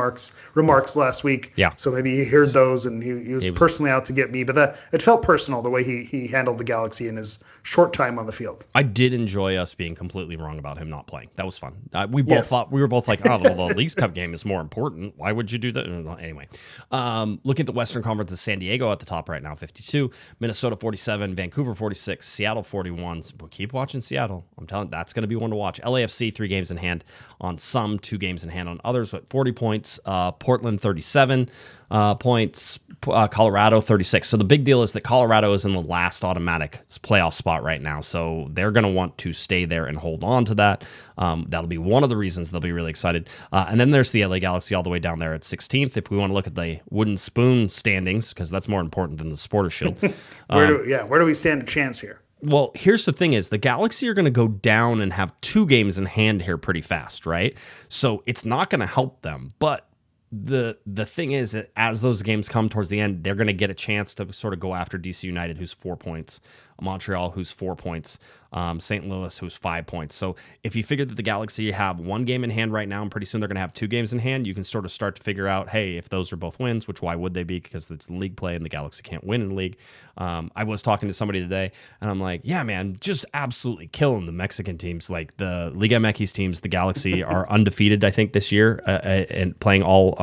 remarks last week. Yeah. So maybe he heard those and he was personally out to get me. But it felt personal the way he handled the Galaxy in his short time on the field. I did enjoy us being completely wrong about him not playing. That was fun. We were both like, the Leagues Cup game is more important. Why would you do that? Anyway, looking at the Western Conference, is San Diego at the top right now, 52, Minnesota 47, Vancouver 46, Seattle 41. So keep watching Seattle. I'm telling you, that's going to be one to watch. LAFC 3 games in hand on some, 2 games in hand on others with 40 points. Portland 37 points. Colorado 36. So the big deal is that Colorado is in the last automatic playoff spot right now. So they're going to want to stay there and hold on to that. That'll be one of the reasons they'll be really excited. And then there's the LA Galaxy all the way down there at 16th. If we want to look at the wooden spoon standings, because that's more important than the Supporters Shield. Where do we stand a chance here? Well, here's the thing is the Galaxy are going to go down and have 2 games in hand here pretty fast, right? So it's not going to help them. But the thing is that as those games come towards the end, they're going to get a chance to sort of go after DC United, who's 4 points, Montreal, who's 4 points, St. Louis, who's 5 points. So if you figure that the Galaxy have 1 game in hand right now, and pretty soon they're going to have 2 games in hand, you can sort of start to figure out, hey, if those are both wins, which why would they be? Because it's league play and the Galaxy can't win in league. I was talking to somebody today, and I'm like, yeah, man, just absolutely killing the Mexican teams. Like the Liga MX teams, the Galaxy are undefeated, I think, this year, and playing all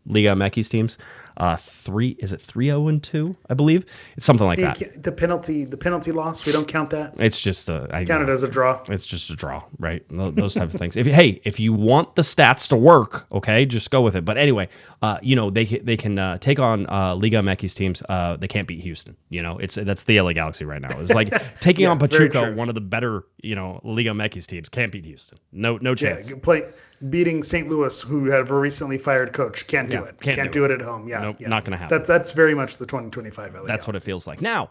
Liga MX teams. 3-0-2, I believe. It's something like that. The penalty loss, we don't count that. It's just count it as a draw. It's just a draw, right? Those types of things. If you want the stats to work, okay, just go with it. But anyway, they can take on Liga MX teams. They can't beat Houston. That's the LA Galaxy right now. It's like taking on Pachuca, one of the better Liga MX teams. Can't beat Houston. No chance. Yeah, beating St. Louis, who have a recently fired coach, can't do it. Can't do it at home. Yeah, nope, not going to happen. That's very much the 2025 LA. That's what it feels like. Now,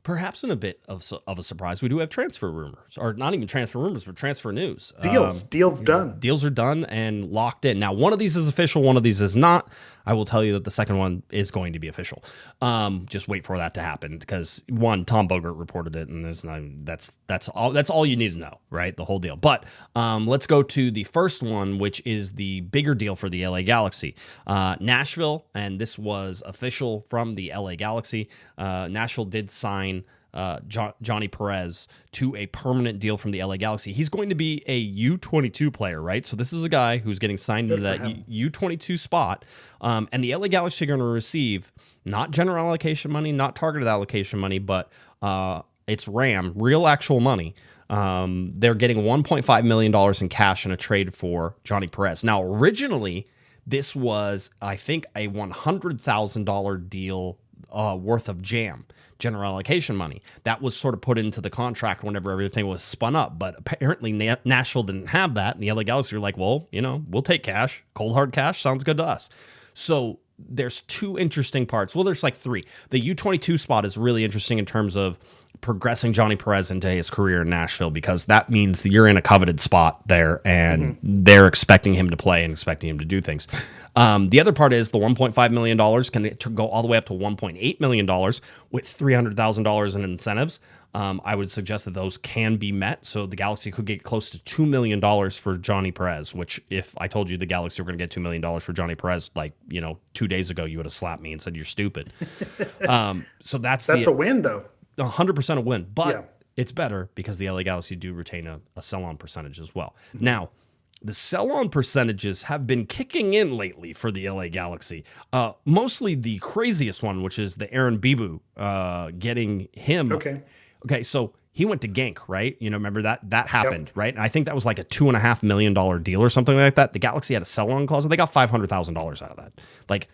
perhaps in a bit of a surprise, we do have transfer rumors, or not even transfer rumors, but transfer news. Deals done. Deals are done and locked in. Now, one of these is official, one of these is not. I will tell you that the second one is going to be official. Just wait for that to happen because Tom Bogert reported it, and that's all you need to know, right? The whole deal. But let's go to the first one, which is the bigger deal for the LA Galaxy. Nashville, and this was official from the LA Galaxy. Nashville did sign sign Johnny Perez to a permanent deal from the LA Galaxy. He's going to be a U22 player, right? So this is a guy who's getting signed into that U22 spot. And the LA Galaxy are going to receive not general allocation money, not targeted allocation money, but it's real actual money. They're getting $1.5 million in cash in a trade for Johnny Perez. Now, originally, this was, I think, a $100,000 deal worth of general allocation money. That was sort of put into the contract whenever everything was spun up. But apparently Nashville didn't have that. And the LA Galaxy were like, well, we'll take cash. Cold hard cash sounds good to us. So there's two interesting parts. Well, there's like three. The U22 spot is really interesting in terms of progressing Johnny Perez into his career in Nashville, because that means you're in a coveted spot there, and they're expecting him to play and expecting him to do things. The other part is the $1.5 million can go all the way up to $1.8 million with $300,000 in incentives. I would suggest that those can be met, so the Galaxy could get close to $2 million for Johnny Perez, which if I told you the Galaxy were going to get $2 million for Johnny Perez, 2 days ago, you would have slapped me and said, you're stupid. So that's a win, though. 100% a win, but it's better because the LA Galaxy do retain a sell-on percentage as well. Now, the sell-on percentages have been kicking in lately for the LA Galaxy. Mostly the craziest one, which is the Aaron Bibu, getting him. Okay, so he went to Genk, right? Remember that happened, right? And I think that was like a $2.5 million deal or something like that. The Galaxy had a sell-on clause, and they got $500,000 out of that. Like,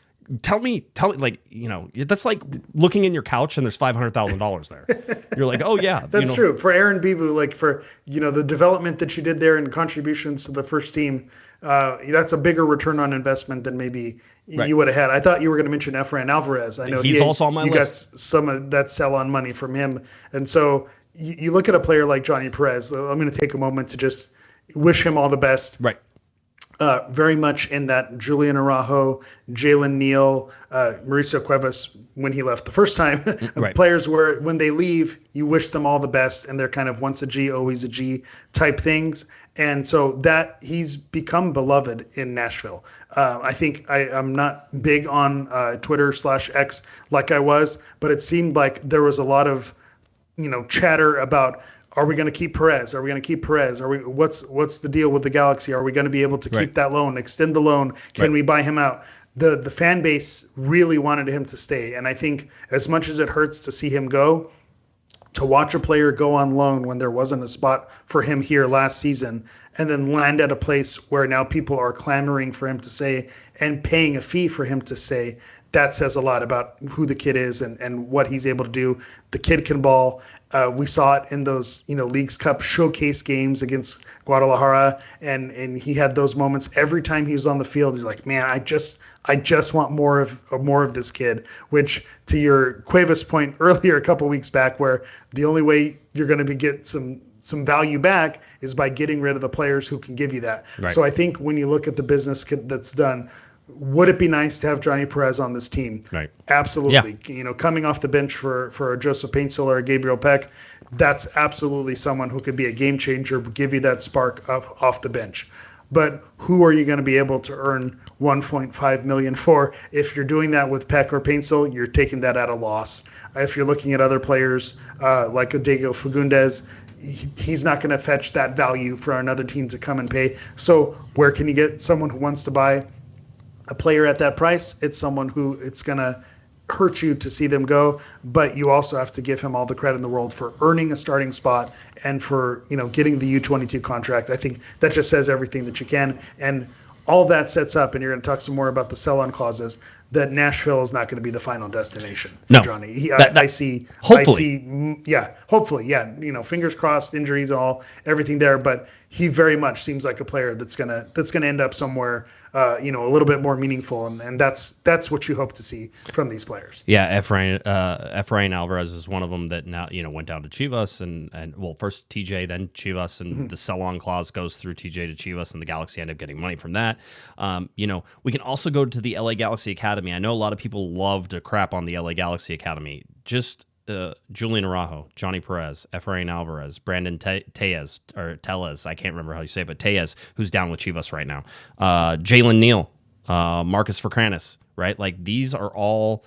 tell me, that's like looking in your couch and there's $500,000 there. You're like, oh yeah, that's true. For Aaron Bibu, like for the development that you did there and contributions to the first team, that's a bigger return on investment than maybe you would have had. I thought you were going to mention Efrain Alvarez. I know he's also on my list. Got some of that sell-on money from him, and so you look at a player like Johnny Perez. I'm going to take a moment to just wish him all the best. Right. Very much in that Julian Araujo, Jalen Neal, Mauricio Cuevas, when he left the first time, players where when they leave, you wish them all the best, and they're kind of once a G, always a G type things. And so that he's become beloved in Nashville. I think I'm not big on Twitter/X like I was, but it seemed like there was a lot of chatter about, are we going to keep Perez? Are we going to keep Perez? What's the deal with the Galaxy? Are we going to be able to keep that loan, extend the loan? Can we buy him out? The fan base really wanted him to stay. And I think as much as it hurts to see him go, to watch a player go on loan when there wasn't a spot for him here last season, and then land at a place where now people are clamoring for him to stay and paying a fee for him to stay, that says a lot about who the kid is and what he's able to do. The kid can ball. We saw it in those, Leagues Cup showcase games against Guadalajara, and he had those moments every time he was on the field. He's like, man, I just want more of this kid. Which, to your Cuevas point earlier, a couple weeks back, where the only way you're going to get some value back is by getting rid of the players who can give you that. Right. So I think when you look at the business that's done, would it be nice to have Johnny Perez on this team? Right. Absolutely. Yeah. Coming off the bench for Joseph Paintsel or Gabriel Peck, that's absolutely someone who could be a game changer, give you that spark off the bench. But who are you going to be able to earn $1.5 million for? If you're doing that with Peck or Paintsel, you're taking that at a loss. If you're looking at other players like Diego Fagundes, he's not going to fetch that value for another team to come and pay. So where can you get someone who wants to buy a player at that price? It's someone who it's going to hurt you to see them go, but you also have to give him all the credit in the world for earning a starting spot and for, getting the U22 contract. I think that just says everything that you can. And all that sets up, and you're going to talk some more about the sell-on clauses, that Nashville is not going to be the final destination for Johnny. I see. Hopefully. Fingers crossed, injuries, everything there, but he very much seems like a player that's gonna end up somewhere, a little bit more meaningful, and that's what you hope to see from these players. Yeah, Efrain Alvarez is one of them that now went down to Chivas, and well, first TJ, then Chivas, and the sell-on clause goes through TJ to Chivas, and the Galaxy end up getting money from that. We can also go to the LA Galaxy Academy. I know a lot of people love to crap on the LA Galaxy Academy. Just Julian Araujo, Johnny Perez, Efrain Alvarez, Brandon Tellez, I can't remember how you say it, but Tellez, who's down with Chivas right now. Jalen Neal, Marcus Furcanis, right? Like, these are all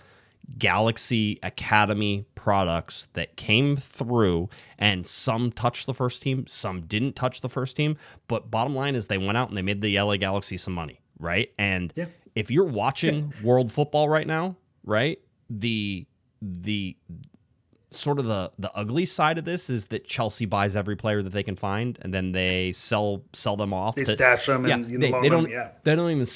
Galaxy Academy products that came through, and some touched the first team, some didn't touch the first team. But bottom line is they went out and they made the LA Galaxy some money, right? And if you're watching world football right now, right, the sort of the ugly side of this is that Chelsea buys every player that they can find, and then they sell them off. They stash them, and they don't even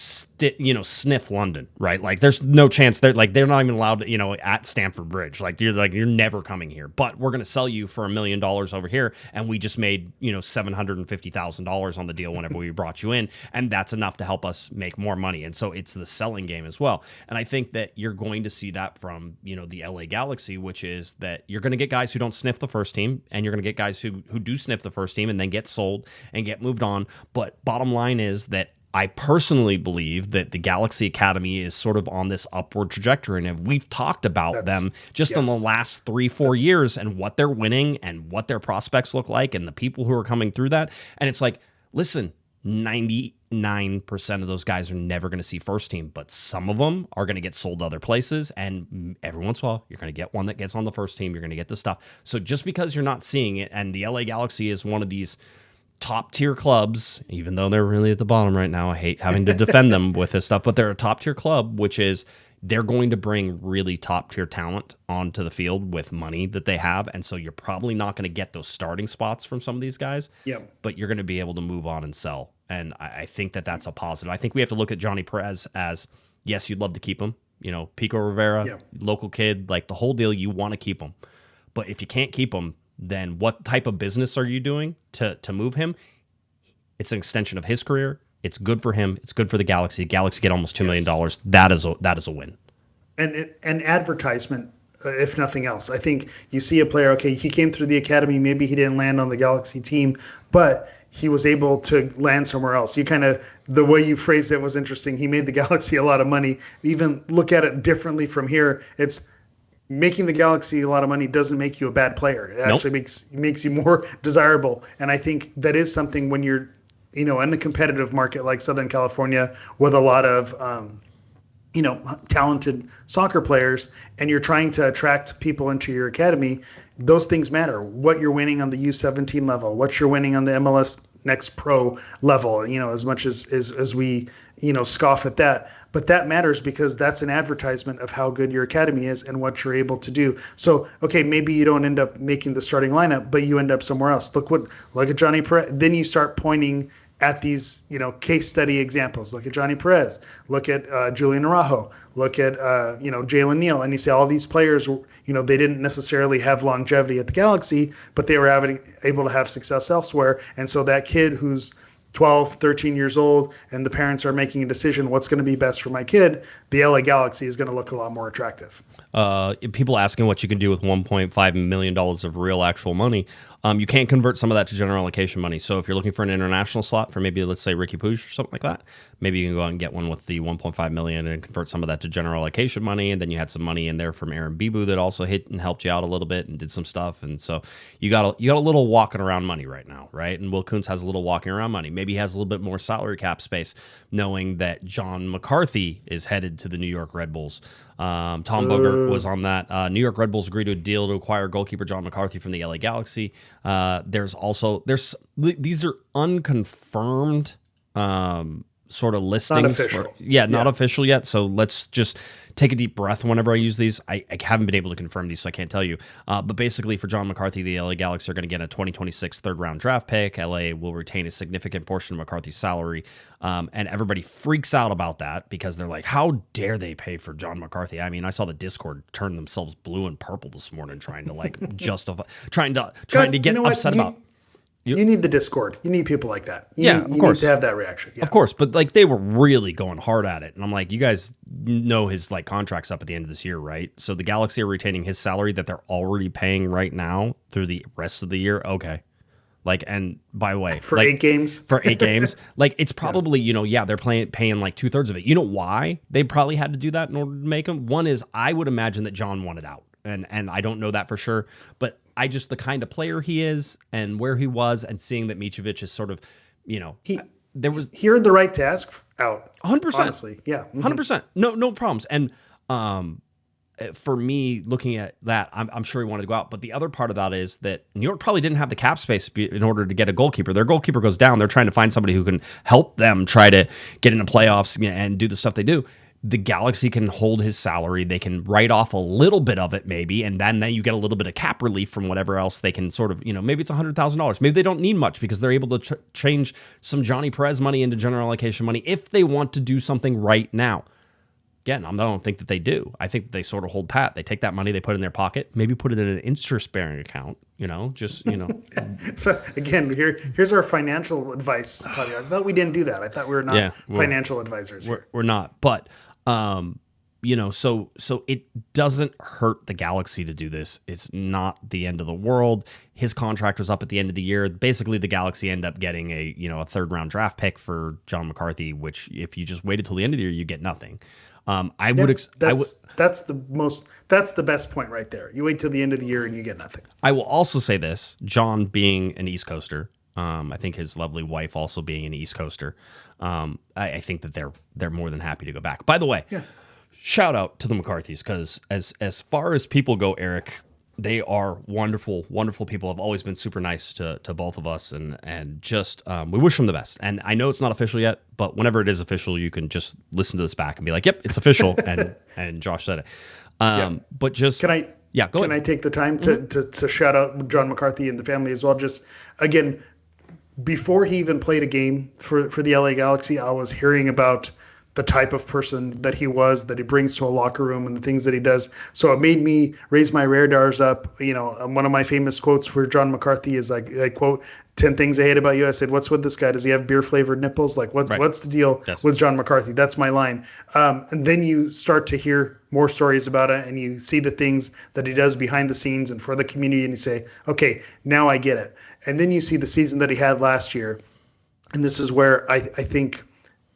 sniff London, right? Like there's no chance they're not even allowed to, at Stamford Bridge. You're never coming here, but we're going to sell you for $1 million over here, and we just made $750,000 on the deal whenever we brought you in, and that's enough to help us make more money. And so it's the selling game as well. And I think that you're going to see that from the LA Galaxy, which is that you're going to get guys who don't sniff the first team, and you're going to get guys who do sniff the first team and then get sold and get moved on. But bottom line is that I personally believe that the Galaxy Academy is sort of on this upward trajectory. And we've talked about them just in the last 3-4 years and what they're winning and what their prospects look like and the people who are coming through that. And it's like, listen, 99% of those guys are never going to see first team, but some of them are going to get sold to other places. And every once in a while, you're going to get one that gets on the first team. You're going to get the stuff. So just because you're not seeing it, and the LA Galaxy is one of these top tier clubs, even though they're really at the bottom right now, I hate having to defend them with this stuff, but they're a top tier club, which is they're going to bring really top tier talent onto the field with money that they have. And so you're probably not going to get those starting spots from some of these guys, but you're going to be able to move on and sell. And I think that that's a positive. I think we have to look at Johnny Perez as, yes, you'd love to keep him, Pico Rivera, local kid, like the whole deal, you want to keep him. But if you can't keep him, then what type of business are you doing to move him? It's an extension of his career. It's good for him. It's good for the Galaxy. The Galaxy get almost $2 million. That is a win. And advertisement, if nothing else. I think you see a player, okay, he came through the academy. Maybe he didn't land on the Galaxy team, but he was able to land somewhere else. The way you phrased it was interesting. He made the Galaxy a lot of money. Even look at it differently from here. It's making the Galaxy a lot of money doesn't make you a bad player. It actually makes you more desirable. And I think that is something when you're in a competitive market like Southern California with a lot of, talented soccer players, and you're trying to attract people into your academy, those things matter. What you're winning on the U17 level, what you're winning on the MLS Next Pro level, as much as we, scoff at that. But that matters because that's an advertisement of how good your academy is and what you're able to do. So, okay, maybe you don't end up making the starting lineup, but you end up somewhere else. Look at Johnny Perez. Then you start pointing at these, case study examples. Look at Johnny Perez. Look at Julian Araujo. Look at, Jalen Neal. And you say all these players, they didn't necessarily have longevity at the Galaxy, but they were able to have success elsewhere. And so that kid who's 12, 13 years old, and the parents are making a decision, what's going to be best for my kid, the LA Galaxy is going to look a lot more attractive. People asking what you can do with $1.5 million of real actual money. You can't convert some of that to general allocation money. So if you're looking for an international slot for maybe, let's say, Ricky Puig or something like that, maybe you can go out and get one with the $1.5 million and convert some of that to general allocation money. And then you had some money in there from Aaron Bibu that also hit and helped you out a little bit and did some stuff. And so you got a little walking around money right now, right? And Will Kuntz has a little walking around money. Maybe he has a little bit more salary cap space, knowing that John McCarthy is headed to the New York Red Bulls. Tom Bogert was on that. New York Red Bulls agreed to a deal to acquire goalkeeper John McCarthy from the LA Galaxy. These are unconfirmed sort of listings. Not official yet. So let's just take a deep breath whenever I use these. I haven't been able to confirm these, so I can't tell you. But basically, for John McCarthy, the LA Galaxy are going to get a 2026 third-round draft pick. LA will retain a significant portion of McCarthy's salary. And everybody freaks out about that because they're like, how dare they pay for John McCarthy? I mean, I saw the Discord turn themselves blue and purple this morning trying to justify, trying to get upset about. You need the Discord. You need people like that. Of course. You need to have that reaction. Yeah. Of course, but they were really going hard at it. And I'm like, you guys know his contract's up at the end of this year, right? So the Galaxy are retaining his salary that they're already paying right now through the rest of the year. Okay. And by the way, for 8 games, it's probably, they're paying 2/3 of it. You know why they probably had to do that in order to make him? One is I would imagine that John wanted out. And I don't know that for sure, but the kind of player he is and where he was, and seeing that Mitrovic is sort of, he heard the right to ask out. 100%. Honestly, yeah, 100%. No problems. And for me, looking at that, I'm sure he wanted to go out. But the other part of that is that New York probably didn't have the cap space in order to get a goalkeeper. Their goalkeeper goes down. They're trying to find somebody who can help them try to get in the playoffs and do the stuff they do. The Galaxy can hold his salary. They can write off a little bit of it maybe, and then you get a little bit of cap relief from whatever else they can sort of, maybe it's $100,000. Maybe they don't need much because they're able to change some Johnny Perez money into general allocation money if they want to do something right now. Again, I don't think that they do. I think that they sort of hold pat. They take that money, they put it in their pocket, maybe put it in an interest-bearing account, So again, here's our financial advice podcast. I thought we didn't do that. I thought we were not financial advisors here. We're not. But, so it doesn't hurt the Galaxy to do this. It's not the end of the world. His contract was up at the end of the year. Basically, the Galaxy end up getting a third-round draft pick for John McCarthy, which if you just waited till the end of the year, you get nothing. That's the best point right there. You wait till the end of the year and you get nothing. I will also say this, John being an East Coaster, I think his lovely wife also being an East Coaster, I think that they're more than happy to go back. By the way, shout out to the McCarthys, because as far as people go, Eric, they are wonderful, wonderful people. Have always been super nice to both of us, and just we wish them the best. And I know it's not official yet, but whenever it is official, you can just listen to this back and be like, "Yep, it's official." and Josh said it. But just can I take the time to shout out John McCarthy and the family as well? Just again, before he even played a game for the LA Galaxy, I was hearing about the type of person that he was, that he brings to a locker room and the things that he does. So it made me raise my radars up. One of my famous quotes for John McCarthy is I quote, 10 things I hate about you. I said, what's with this guy? Does he have beer flavored nipples? Like what's the deal with John McCarthy? That's my line. And then you start to hear more stories about it, and you see the things that he does behind the scenes and for the community, and you say, okay, now I get it. And then you see the season that he had last year. And this is where I think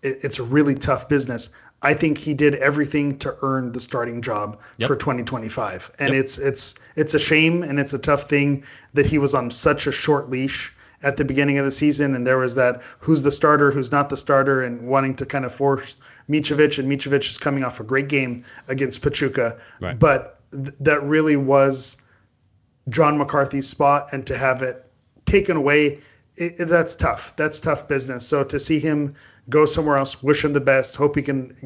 it's a really tough business. I think he did everything to earn the starting job for 2025. And it's a shame, and it's a tough thing that he was on such a short leash at the beginning of the season. And there was that who's the starter, who's not the starter, and wanting to kind of force Mitrovic. And Mitrovic is coming off a great game against Pachuca. Right. But that really was John McCarthy's spot. And to have it taken away, that's tough. That's tough business. So to see him go somewhere else, wish him the best, hope he can,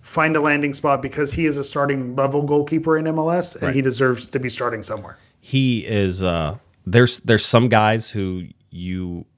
find a landing spot, because he is a starting level goalkeeper in MLS, and he deserves to be starting somewhere. He is, there's some guys who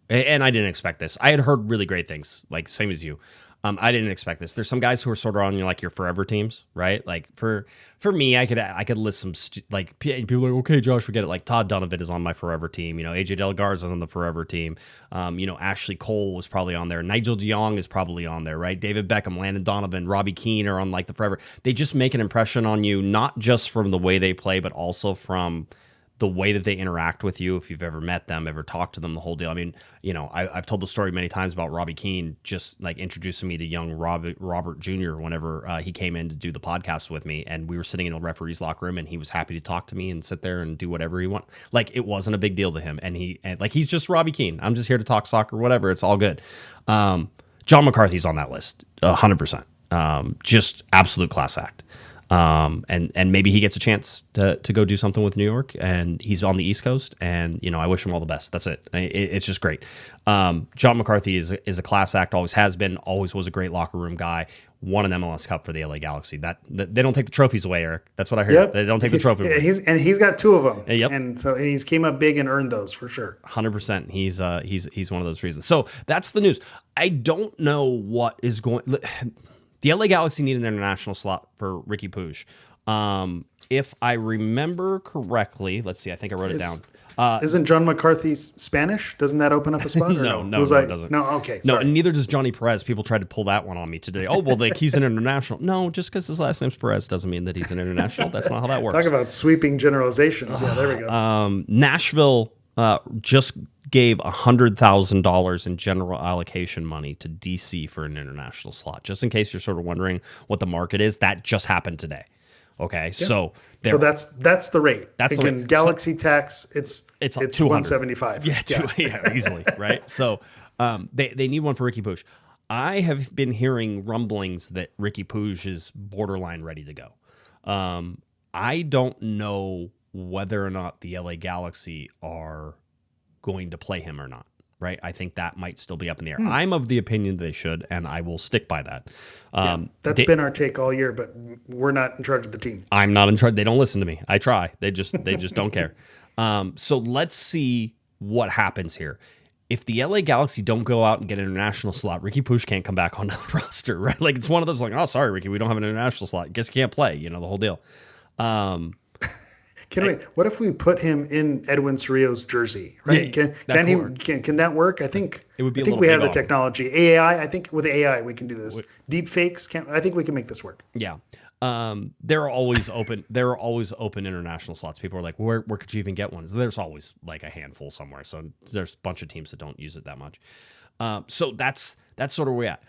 and I didn't expect this. I had heard really great things, like same as you. I didn't expect this. There's some guys who are sort of on your forever teams, right? Like for me, I could list some people like, okay, Josh, forget it. Like Todd Donovan is on my forever team. AJ Del Garza is on the forever team. Ashley Cole was probably on there. Nigel de Jong is probably on there, right? David Beckham, Landon Donovan, Robbie Keane are on the forever. They just make an impression on you, not just from the way they play, but also from the way that they interact with you, if you've ever met them, ever talked to them, the whole deal. I mean, I've told the story many times about Robbie Keane just introducing me to young Robert Jr. whenever he came in to do the podcast with me, and we were sitting in the referee's locker room, and he was happy to talk to me and sit there and do whatever he wanted. It wasn't a big deal to him, and he's just Robbie Keane. I'm just here to talk soccer, whatever. It's all good. John McCarthy's on that list, 100%. Just absolute class act. And maybe he gets a chance to go do something with New York, and he's on the East Coast, and I wish him all the best. That's it. It's just great. John McCarthy is a class act, always has been, always was a great locker room guy. Won an MLS Cup for the LA Galaxy. That they don't take the trophies away, Eric. That's what I heard. Yep. They don't take the trophy away. He's got two of them. Yep. And so he's came up big and earned those for sure. 100%. He's one of those reasons. So that's the news. I don't know what is going. The LA Galaxy need an international slot for Ricky Puig. If I remember correctly, let's see. I think I wrote it down. Isn't John McCarthy Spanish? Doesn't that open up a spot? No, it doesn't. No, okay. No, and neither does Johnny Perez. People tried to pull that one on me today. Oh, well, he's an international. No, just because his last name's Perez doesn't mean that he's an international. That's not how that works. Talk about sweeping generalizations. Yeah, there we go. Nashville just gave $100,000 in general allocation money to DC for an international slot. Just in case you're sort of wondering what the market is, that just happened today. Okay, yeah. So that's the rate. That's the rate. Galaxy tax, it's 175. Yeah, easily, right? So they need one for Ricky Puig. I have been hearing rumblings that Ricky Puig is borderline ready to go. I don't know whether or not the LA Galaxy are going to play him or not. Right, I think that might still be up in the air. I'm of the opinion they should, and I will stick by that. That's been our take all year, but we're not in charge of the team. I'm not in charge. They don't listen to me. I try. They just don't care. So let's see what happens here. If the LA Galaxy don't go out and get an international slot, Ricky Puig can't come back onto the roster, right? Like it's one of those like, oh, sorry, Ricky, we don't have an international slot. Guess you can't play. The whole deal. What if we put him in Edwin Cerrillo's jersey? Right? Can that work? I think it would be. I think we have the technology. AI. I think with AI we can do this. Deep fakes. I think we can make this work. Yeah. There are always open. There are always open international slots. People are like, where could you even get one? There's always like a handful somewhere. So there's a bunch of teams that don't use it that much. So that's sort of where we're at.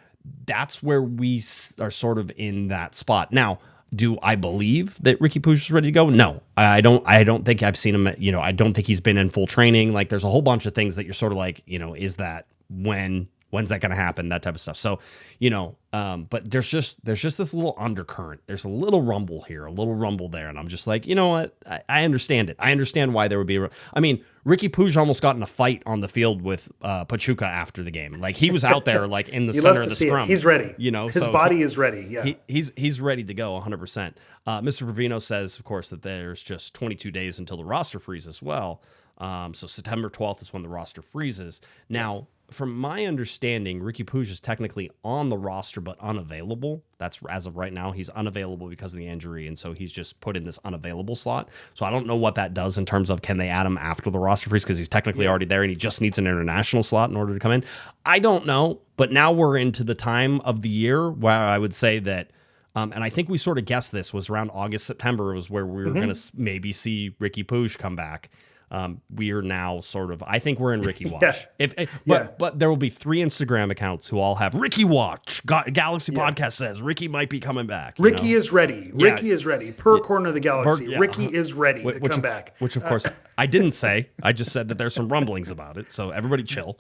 That's where we are sort of in that spot now. Do I believe that Ricky Puig is ready to go? No, I don't. I don't think I've seen him. I don't think he's been in full training. Like, there's a whole bunch of things that you're sort of like, is that when's that going to happen? That type of stuff. So, but there's just this little undercurrent. There's a little rumble here, a little rumble there, and I'm just like, you know what? I understand it. I understand why there would be. Ricky Puig almost got in a fight on the field with Pachuca after the game. Like he was out there, like in the center of the scrum. He's ready. His body is ready. Yeah, he's ready to go 100%. Mr. Provino says, of course, that there's just 22 days until the roster freezes as well. So September 12th is when the roster freezes. Now, from my understanding, Ricky Puig is technically on the roster but unavailable. That's as of right now. He's unavailable because of the injury, and so he's just put in this unavailable slot. So I don't know what that does in terms of can they add him after the roster freeze because he's technically already there and he just needs an international slot in order to come in. I don't know, but now we're into the time of the year where I would say that and I think we sort of guessed this was around August, September was where we were going to maybe see Ricky Puig come back. We are now sort of, I think we're in Ricky Watch. But there will be 3 Instagram accounts who all have Ricky Watch. Galaxy Podcast says Ricky might be coming back. Ricky is ready. Ricky is ready. Per corner of the Galaxy. Ricky is ready to come back. Which, of course, I didn't say. I just said that there's some rumblings about it. So everybody chill.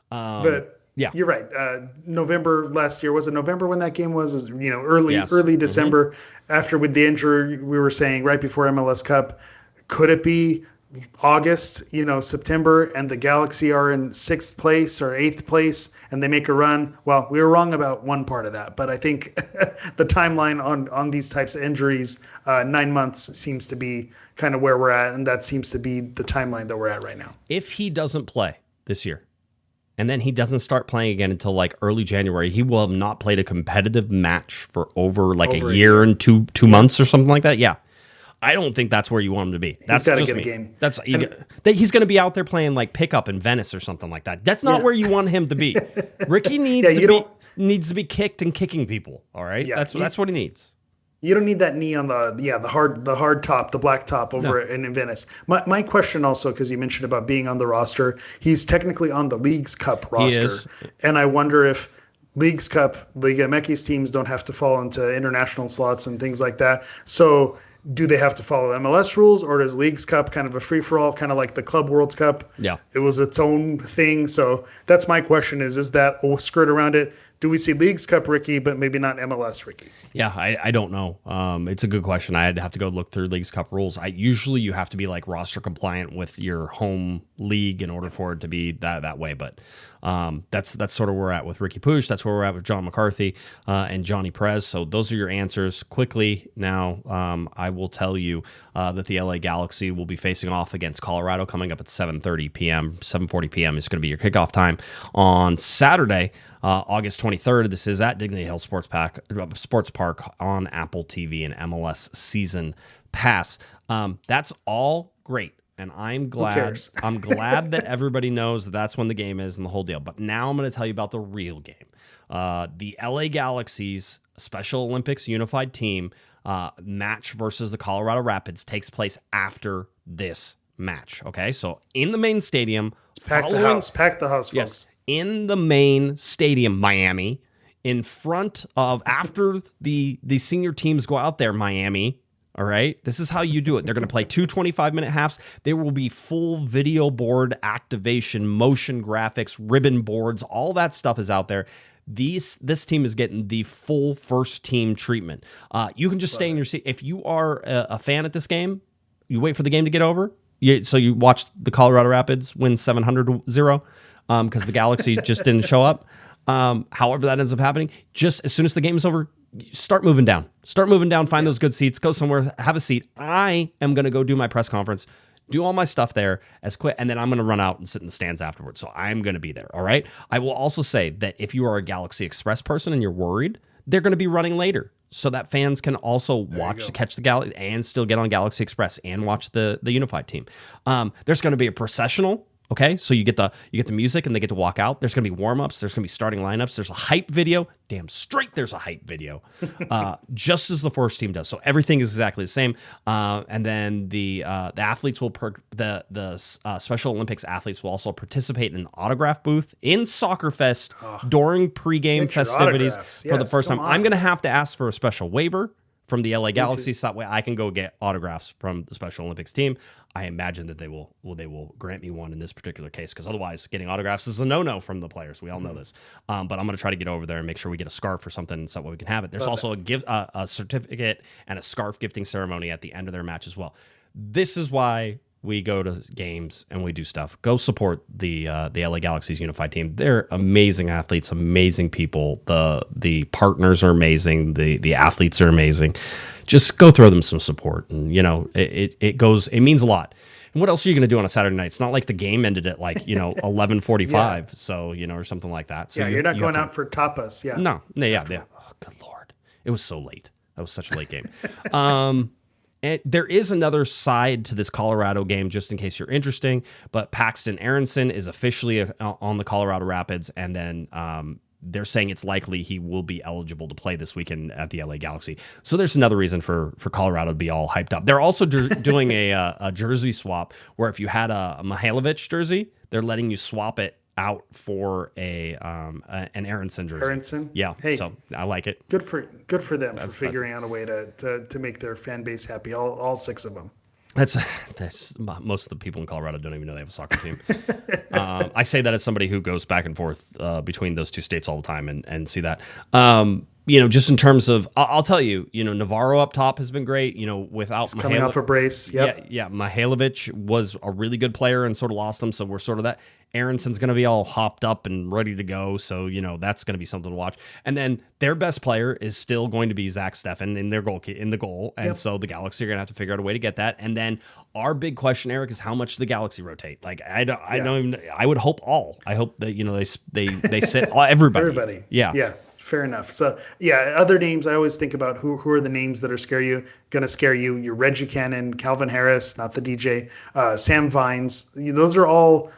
But yeah, you're right. November last year, was it November when that game was? Early December. After with the injury, we were saying right before MLS Cup, could it be August, September, and the Galaxy are in 6th place or 8th place and they make a run? Well, we were wrong about one part of that, but I think the timeline on these types of injuries, 9 months seems to be kind of where we're at, and that seems to be the timeline that we're at right now. If he doesn't play this year, and then he doesn't start playing again until like early January, he will have not played a competitive match for over a year and two months or something like that. Yeah. I don't think that's where you want him to be. That's he's got to just get a game. He's going to be out there playing like pickup in Venice or something like that. That's not where you want him to be. Ricky needs to be kicked and kicking people. All right, that's what he needs. You don't need that knee on the hard top, the black top over in Venice. My question also, because you mentioned about being on the roster, he's technically on the Leagues Cup roster, and I wonder if Leagues Cup, Liga MX teams don't have to fall into international slots and things like that. So do they have to follow MLS rules, or does Leagues Cup kind of a free-for-all, kind of like the Club World Cup? Yeah. It was its own thing. So that's my question is that a skirt around it? Do we see Leagues Cup Ricky, but maybe not MLS Ricky? Yeah, I don't know. It's a good question. I'd have to go look through Leagues Cup rules. Usually you have to be like roster compliant with your home league in order for it to be that way. But that's sort of where we're at with Ricky Puig. That's where we're at with John McCarthy and Johnny Perez. So those are your answers. Quickly now, I will tell you that the LA Galaxy will be facing off against Colorado coming up at 7:30 p.m. 7:40 p.m. is going to be your kickoff time on Saturday, August 23rd. This is at Dignity Hill Sports Park on Apple TV and MLS Season Pass. That's all great. And I'm glad that everybody knows that that's when the game is and the whole deal. But now I'm going to tell you about the real game. The LA Galaxy's Special Olympics Unified Team match versus the Colorado Rapids takes place after this match. Okay, so in the main stadium. Pack the house, folks. Yes, in the main stadium, Miami, in front of, after the senior teams go out there, Miami, All right. This is how you do it. They're going to play 2 25-minute halves. There will be full video board activation, motion graphics, ribbon boards. All that stuff is out there. This team is getting the full first team treatment. You can just stay in your seat. If you are a fan at this game, you wait for the game to get over. So you watch the Colorado Rapids win 700-0 because the Galaxy just didn't show up. However that ends up happening, just as soon as the game is over, start moving down. Find those good seats. Go somewhere. Have a seat. I am going to go do my press conference, do all my stuff there as quick, and then I'm going to run out and sit in the stands afterwards. So I'm going to be there. All right. I will also say that if you are a Galaxy Express person and you're worried, they're going to be running later, so that fans can also catch the Galaxy and still get on Galaxy Express and watch the unified team. There's going to be a processional. Okay, so you get the music and they get to walk out. There's going to be warm-ups. There's going to be starting lineups. There's a hype video. Damn straight there's a hype video, just as the first team does. So everything is exactly the same. And then the athletes will the Special Olympics athletes will also participate in an autograph booth in Soccer Fest during pregame festivities for the first time. I'm going to have to ask for a special waiver from the LA Galaxy, so that way I can go get autographs from the Special Olympics team. I imagine that they will grant me one in this particular case, because otherwise getting autographs is a no-no from the players. We all know this. But I'm going to try to get over there and make sure we get a scarf or something so that we can have it. There's also a certificate and a scarf gifting ceremony at the end of their match as well. This is why we go to games and we do stuff. Go support the LA Galaxy's unified team. They're amazing athletes, amazing people. The partners are amazing. The athletes are amazing. Just go throw them some support, and it means a lot. And what else are you going to do on a Saturday night? It's not like the game ended at 11:45, so or something like that. So you're not going out for tapas. Yeah. No. Yeah. Oh, good Lord, it was so late. That was such a late game. And there is another side to this Colorado game, just in case you're interested. But Paxton Aronson is officially on the Colorado Rapids, and then they're saying it's likely he will be eligible to play this weekend at the LA Galaxy. So there's another reason for Colorado to be all hyped up. They're also doing a jersey swap, where if you had a Mihailovic jersey, they're letting you swap it out for an Aronson jersey. Aronson? Yeah. Hey, so I like it. Good for them for figuring out a way to make their fan base happy. All 6 of them. That's most of the people in Colorado don't even know they have a soccer team. I say that as somebody who goes back and forth between those two states all the time and see that. Just in terms of, I'll tell you, Navarro up top has been great. Without coming off a brace. Yep. Yeah. Mihailovic was a really good player and sort of lost him, so we're sort of that. Aronson's going to be all hopped up and ready to go, so that's going to be something to watch. And then their best player is still going to be Zach Steffen in the goal, and so the Galaxy are going to have to figure out a way to get that. And then our big question, Eric, is how much the Galaxy rotate. I don't even. I would hope all. I hope that they sit everybody. Everybody. Yeah. Yeah. Fair enough. So, other names, I always think about who are the names that are going to scare you. Your Reggie Cannon, Calvin Harris, not the DJ, Sam Vines. Those are all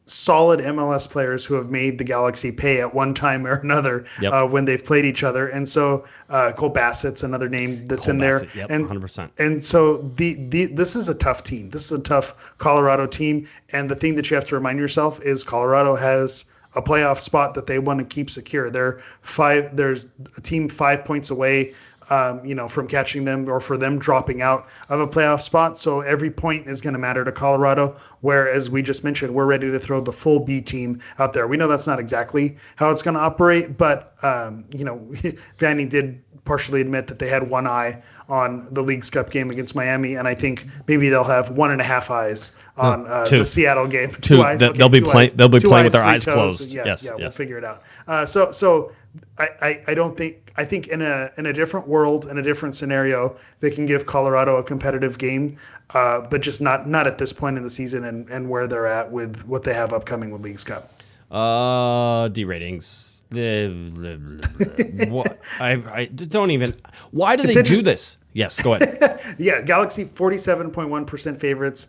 solid MLS players who have made the Galaxy pay at one time or another when they've played each other. And so Cole Bassett's another name that's in there. Yep, and 100%. And so this is a tough team. This is a tough Colorado team. And the thing that you have to remind yourself is Colorado has a playoff spot that they want to keep secure. There's a team 5 points away, from catching them or for them dropping out of a playoff spot. So every point is going to matter to Colorado. Whereas we just mentioned, we're ready to throw the full B team out there. We know that's not exactly how it's going to operate, but Vanney did partially admit that they had one eye on the Leagues Cup game against Miami, and I think maybe they'll have 1.5 eyes on the Seattle game. Two eyes. They'll be playing with their eyes closed. Yes. We'll figure it out. So I don't think. I think in a different world, in a different scenario, they can give Colorado a competitive game, but just not at this point in the season and where they're at with what they have upcoming with Leagues Cup. D ratings. What? I don't even. Why do they do this? Yes, go ahead. Galaxy 47.1% favorites,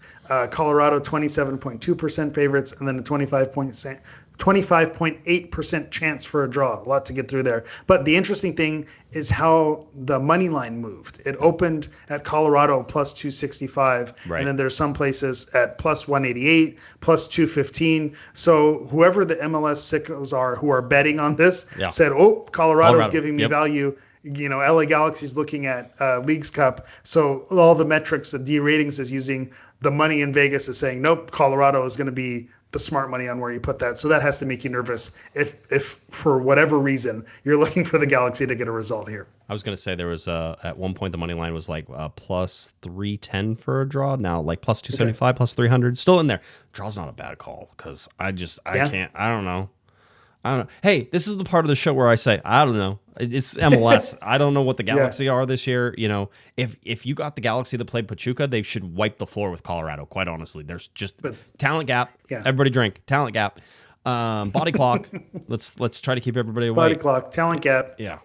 Colorado 27.2% favorites, and then a 25.8% chance for a draw. A lot to get through there. But the interesting thing is how the money line moved. It opened at Colorado plus 265, right. And then there's some places at plus 188, plus 215. So whoever the MLS sickos are who are betting on this said, Colorado's giving me value. LA Galaxy's looking at Leagues Cup. So all the metrics, the D ratings is using the money in Vegas is saying, nope, Colorado is going to be the smart money on where you put that. So that has to make you nervous if for whatever reason you're looking for the Galaxy to get a result here. I was going to say there was at one point the money line was like plus 310 for a draw. Now like plus 275, plus 300, still in there. Draw's not a bad call because I don't know. Hey, this is the part of the show where I say, I don't know. It's MLS. I don't know what the Galaxy are this year. If you got the Galaxy that played Pachuca, they should wipe the floor with Colorado, quite honestly. There's just talent gap. Yeah. Everybody drink. Talent gap. Body clock. Let's try to keep everybody awake. Body clock. Talent gap. Yeah.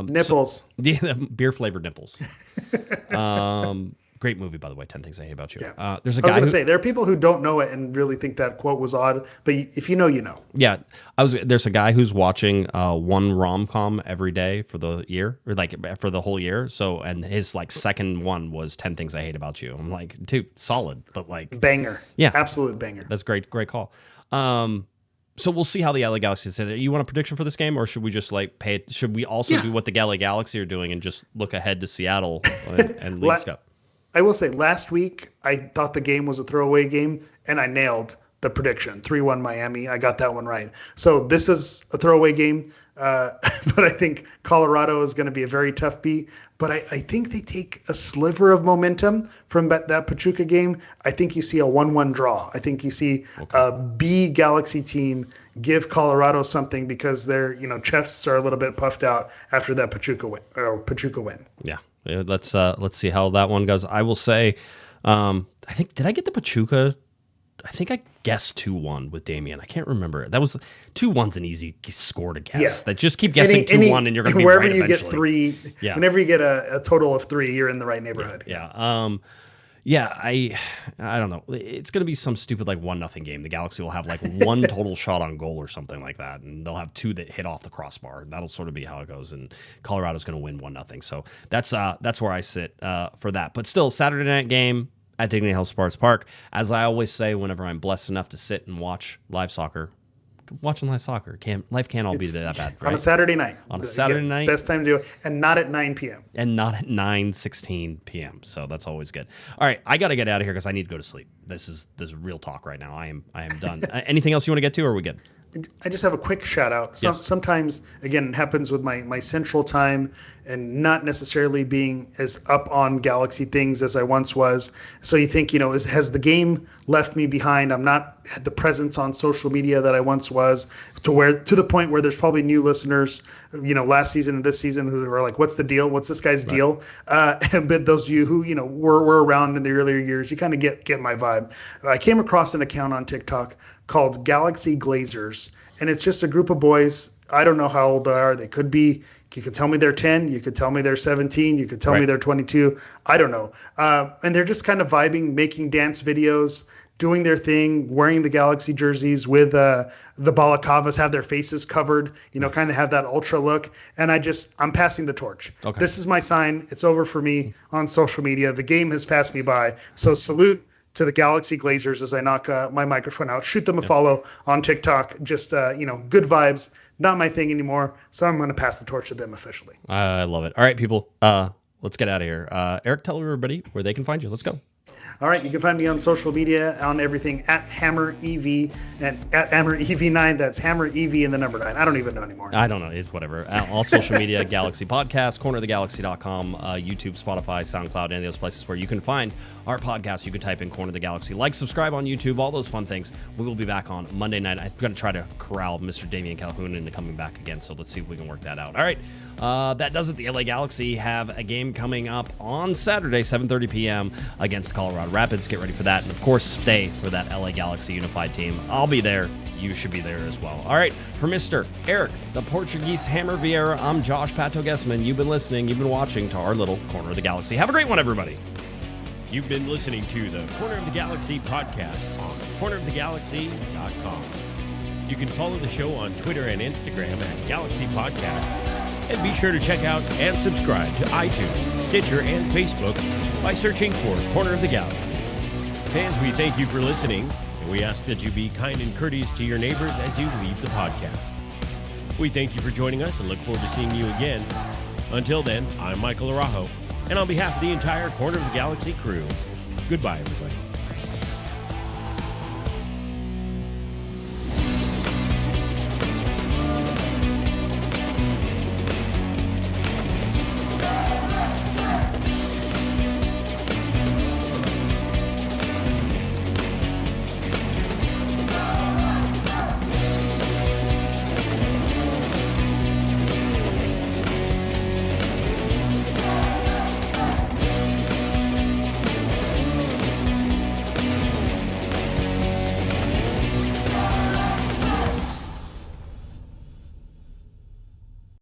Nipples. Beer-flavored nipples. Great movie, by the way, 10 Things I Hate About You. Yeah. There's a guy I was going to say, there are people who don't know it and really think that quote was odd, but if you know, you know. Yeah. There's a guy who's watching one rom-com every day for the year, or like for the whole year. So, and his like second one was 10 Things I Hate About You. I'm like, dude, solid, but like. Banger. Yeah. Absolute banger. That's great. Great call. So we'll see how the LA Galaxy said it. You want a prediction for this game, or should we just like pay it? Should we also do what the LA Galaxy are doing and just look ahead to Seattle and Leagues Cup? I will say, last week, I thought the game was a throwaway game, and I nailed the prediction. 3-1 Miami. I got that one right. So this is a throwaway game, but I think Colorado is going to be a very tough beat. But I think they take a sliver of momentum from that Pachuca game. I think you see a 1-1 draw. I think you see a B Galaxy team give Colorado something because their chests are a little bit puffed out after that Pachuca win. Yeah. Let's see how that one goes. I will say, I think, did I get the Pachuca? I think I guessed 2-1 with Damien. I can't remember. That was 2-1's an easy score to guess. Yeah. That just keep guessing 2-1 and you're going to be right eventually. Wherever you get 3, whenever you get a total of 3, you're in the right neighborhood. I don't know. It's going to be some stupid like 1-0 game. The Galaxy will have like one total shot on goal or something like that, and they'll have 2 that hit off the crossbar. That'll sort of be how it goes, and Colorado's going to win 1-0. So that's where I sit for that. But still, Saturday night game at Dignity Health Sports Park. As I always say, whenever I'm blessed enough to sit and watch live soccer. Watching live soccer, life can't all be that bad, right? On a Saturday night. On a Saturday night. Best time to do it, and not at 9 p.m. And not at 9:16 p.m. So that's always good. All right, I got to get out of here because I need to go to sleep. This is real talk right now. I am done. Anything else you want to get to, or are we good? I just have a quick shout out. Yes. Sometimes, again, it happens with my central time and not necessarily being as up on Galaxy things as I once was. So you think, has the game left me behind? I'm not at the presence on social media that I once was, to the point where there's probably new listeners, last season and this season who are like, what's the deal? What's this guy's deal? But those of you who, were around in the earlier years, you kind of get my vibe. I came across an account on TikTok called Galaxy Glazers, and it's just a group of boys. I don't know how old they are. They could be, you could tell me they're 10, you could tell me they're 17, you could tell me they're 22. I don't know. And they're just kind of vibing, making dance videos, doing their thing, wearing the Galaxy jerseys with the balaclavas, have their faces covered, kind of have that ultra look. And I'm passing the torch. Okay. This is my sign. It's over for me on social media. The game has passed me by. So salute to the Galaxy Glazers as I knock my microphone out. Shoot them a follow on TikTok. Just, good vibes. Not my thing anymore. So I'm going to pass the torch to them officially. I love it. All right, people. Let's get out of here. Eric, tell everybody where they can find you. Let's go. All right, you can find me on social media on everything at Hammer EV and at Hammer EV9. That's Hammer EV and the number 9. I don't even know anymore. I don't know. It's whatever. All social media, Galaxy Podcast, cornerofthegalaxy.com, YouTube, Spotify, SoundCloud, any of those places where you can find our podcast. You can type in Corner of the Galaxy. Like, subscribe on YouTube, all those fun things. We will be back on Monday night. I'm going to try to corral Mr. Damian Calhoun into coming back again, so let's see if we can work that out. All right, that does it. The LA Galaxy have a game coming up on Saturday, 7:30 p.m. against Colorado Rapids. Get ready for that. And, of course, stay for that LA Galaxy unified team. I'll be there. You should be there as well. All right, for Mr. Eric, the Portuguese Hammer Vieira, I'm Josh Pato Guesman. You've been listening. You've been watching to our little Corner of the Galaxy. Have a great one, everybody. You've been listening to the Corner of the Galaxy podcast on cornerofthegalaxy.com. You can follow the show on Twitter and Instagram at Galaxy Podcast. And be sure to check out and subscribe to iTunes, Stitcher, and Facebook by searching for Corner of the Galaxy. Fans, we thank you for listening, and we ask that you be kind and courteous to your neighbors as you leave the podcast. We thank you for joining us and look forward to seeing you again Until then, I'm Michael Araujo, and on behalf of the entire Corner of the Galaxy crew, goodbye, everybody.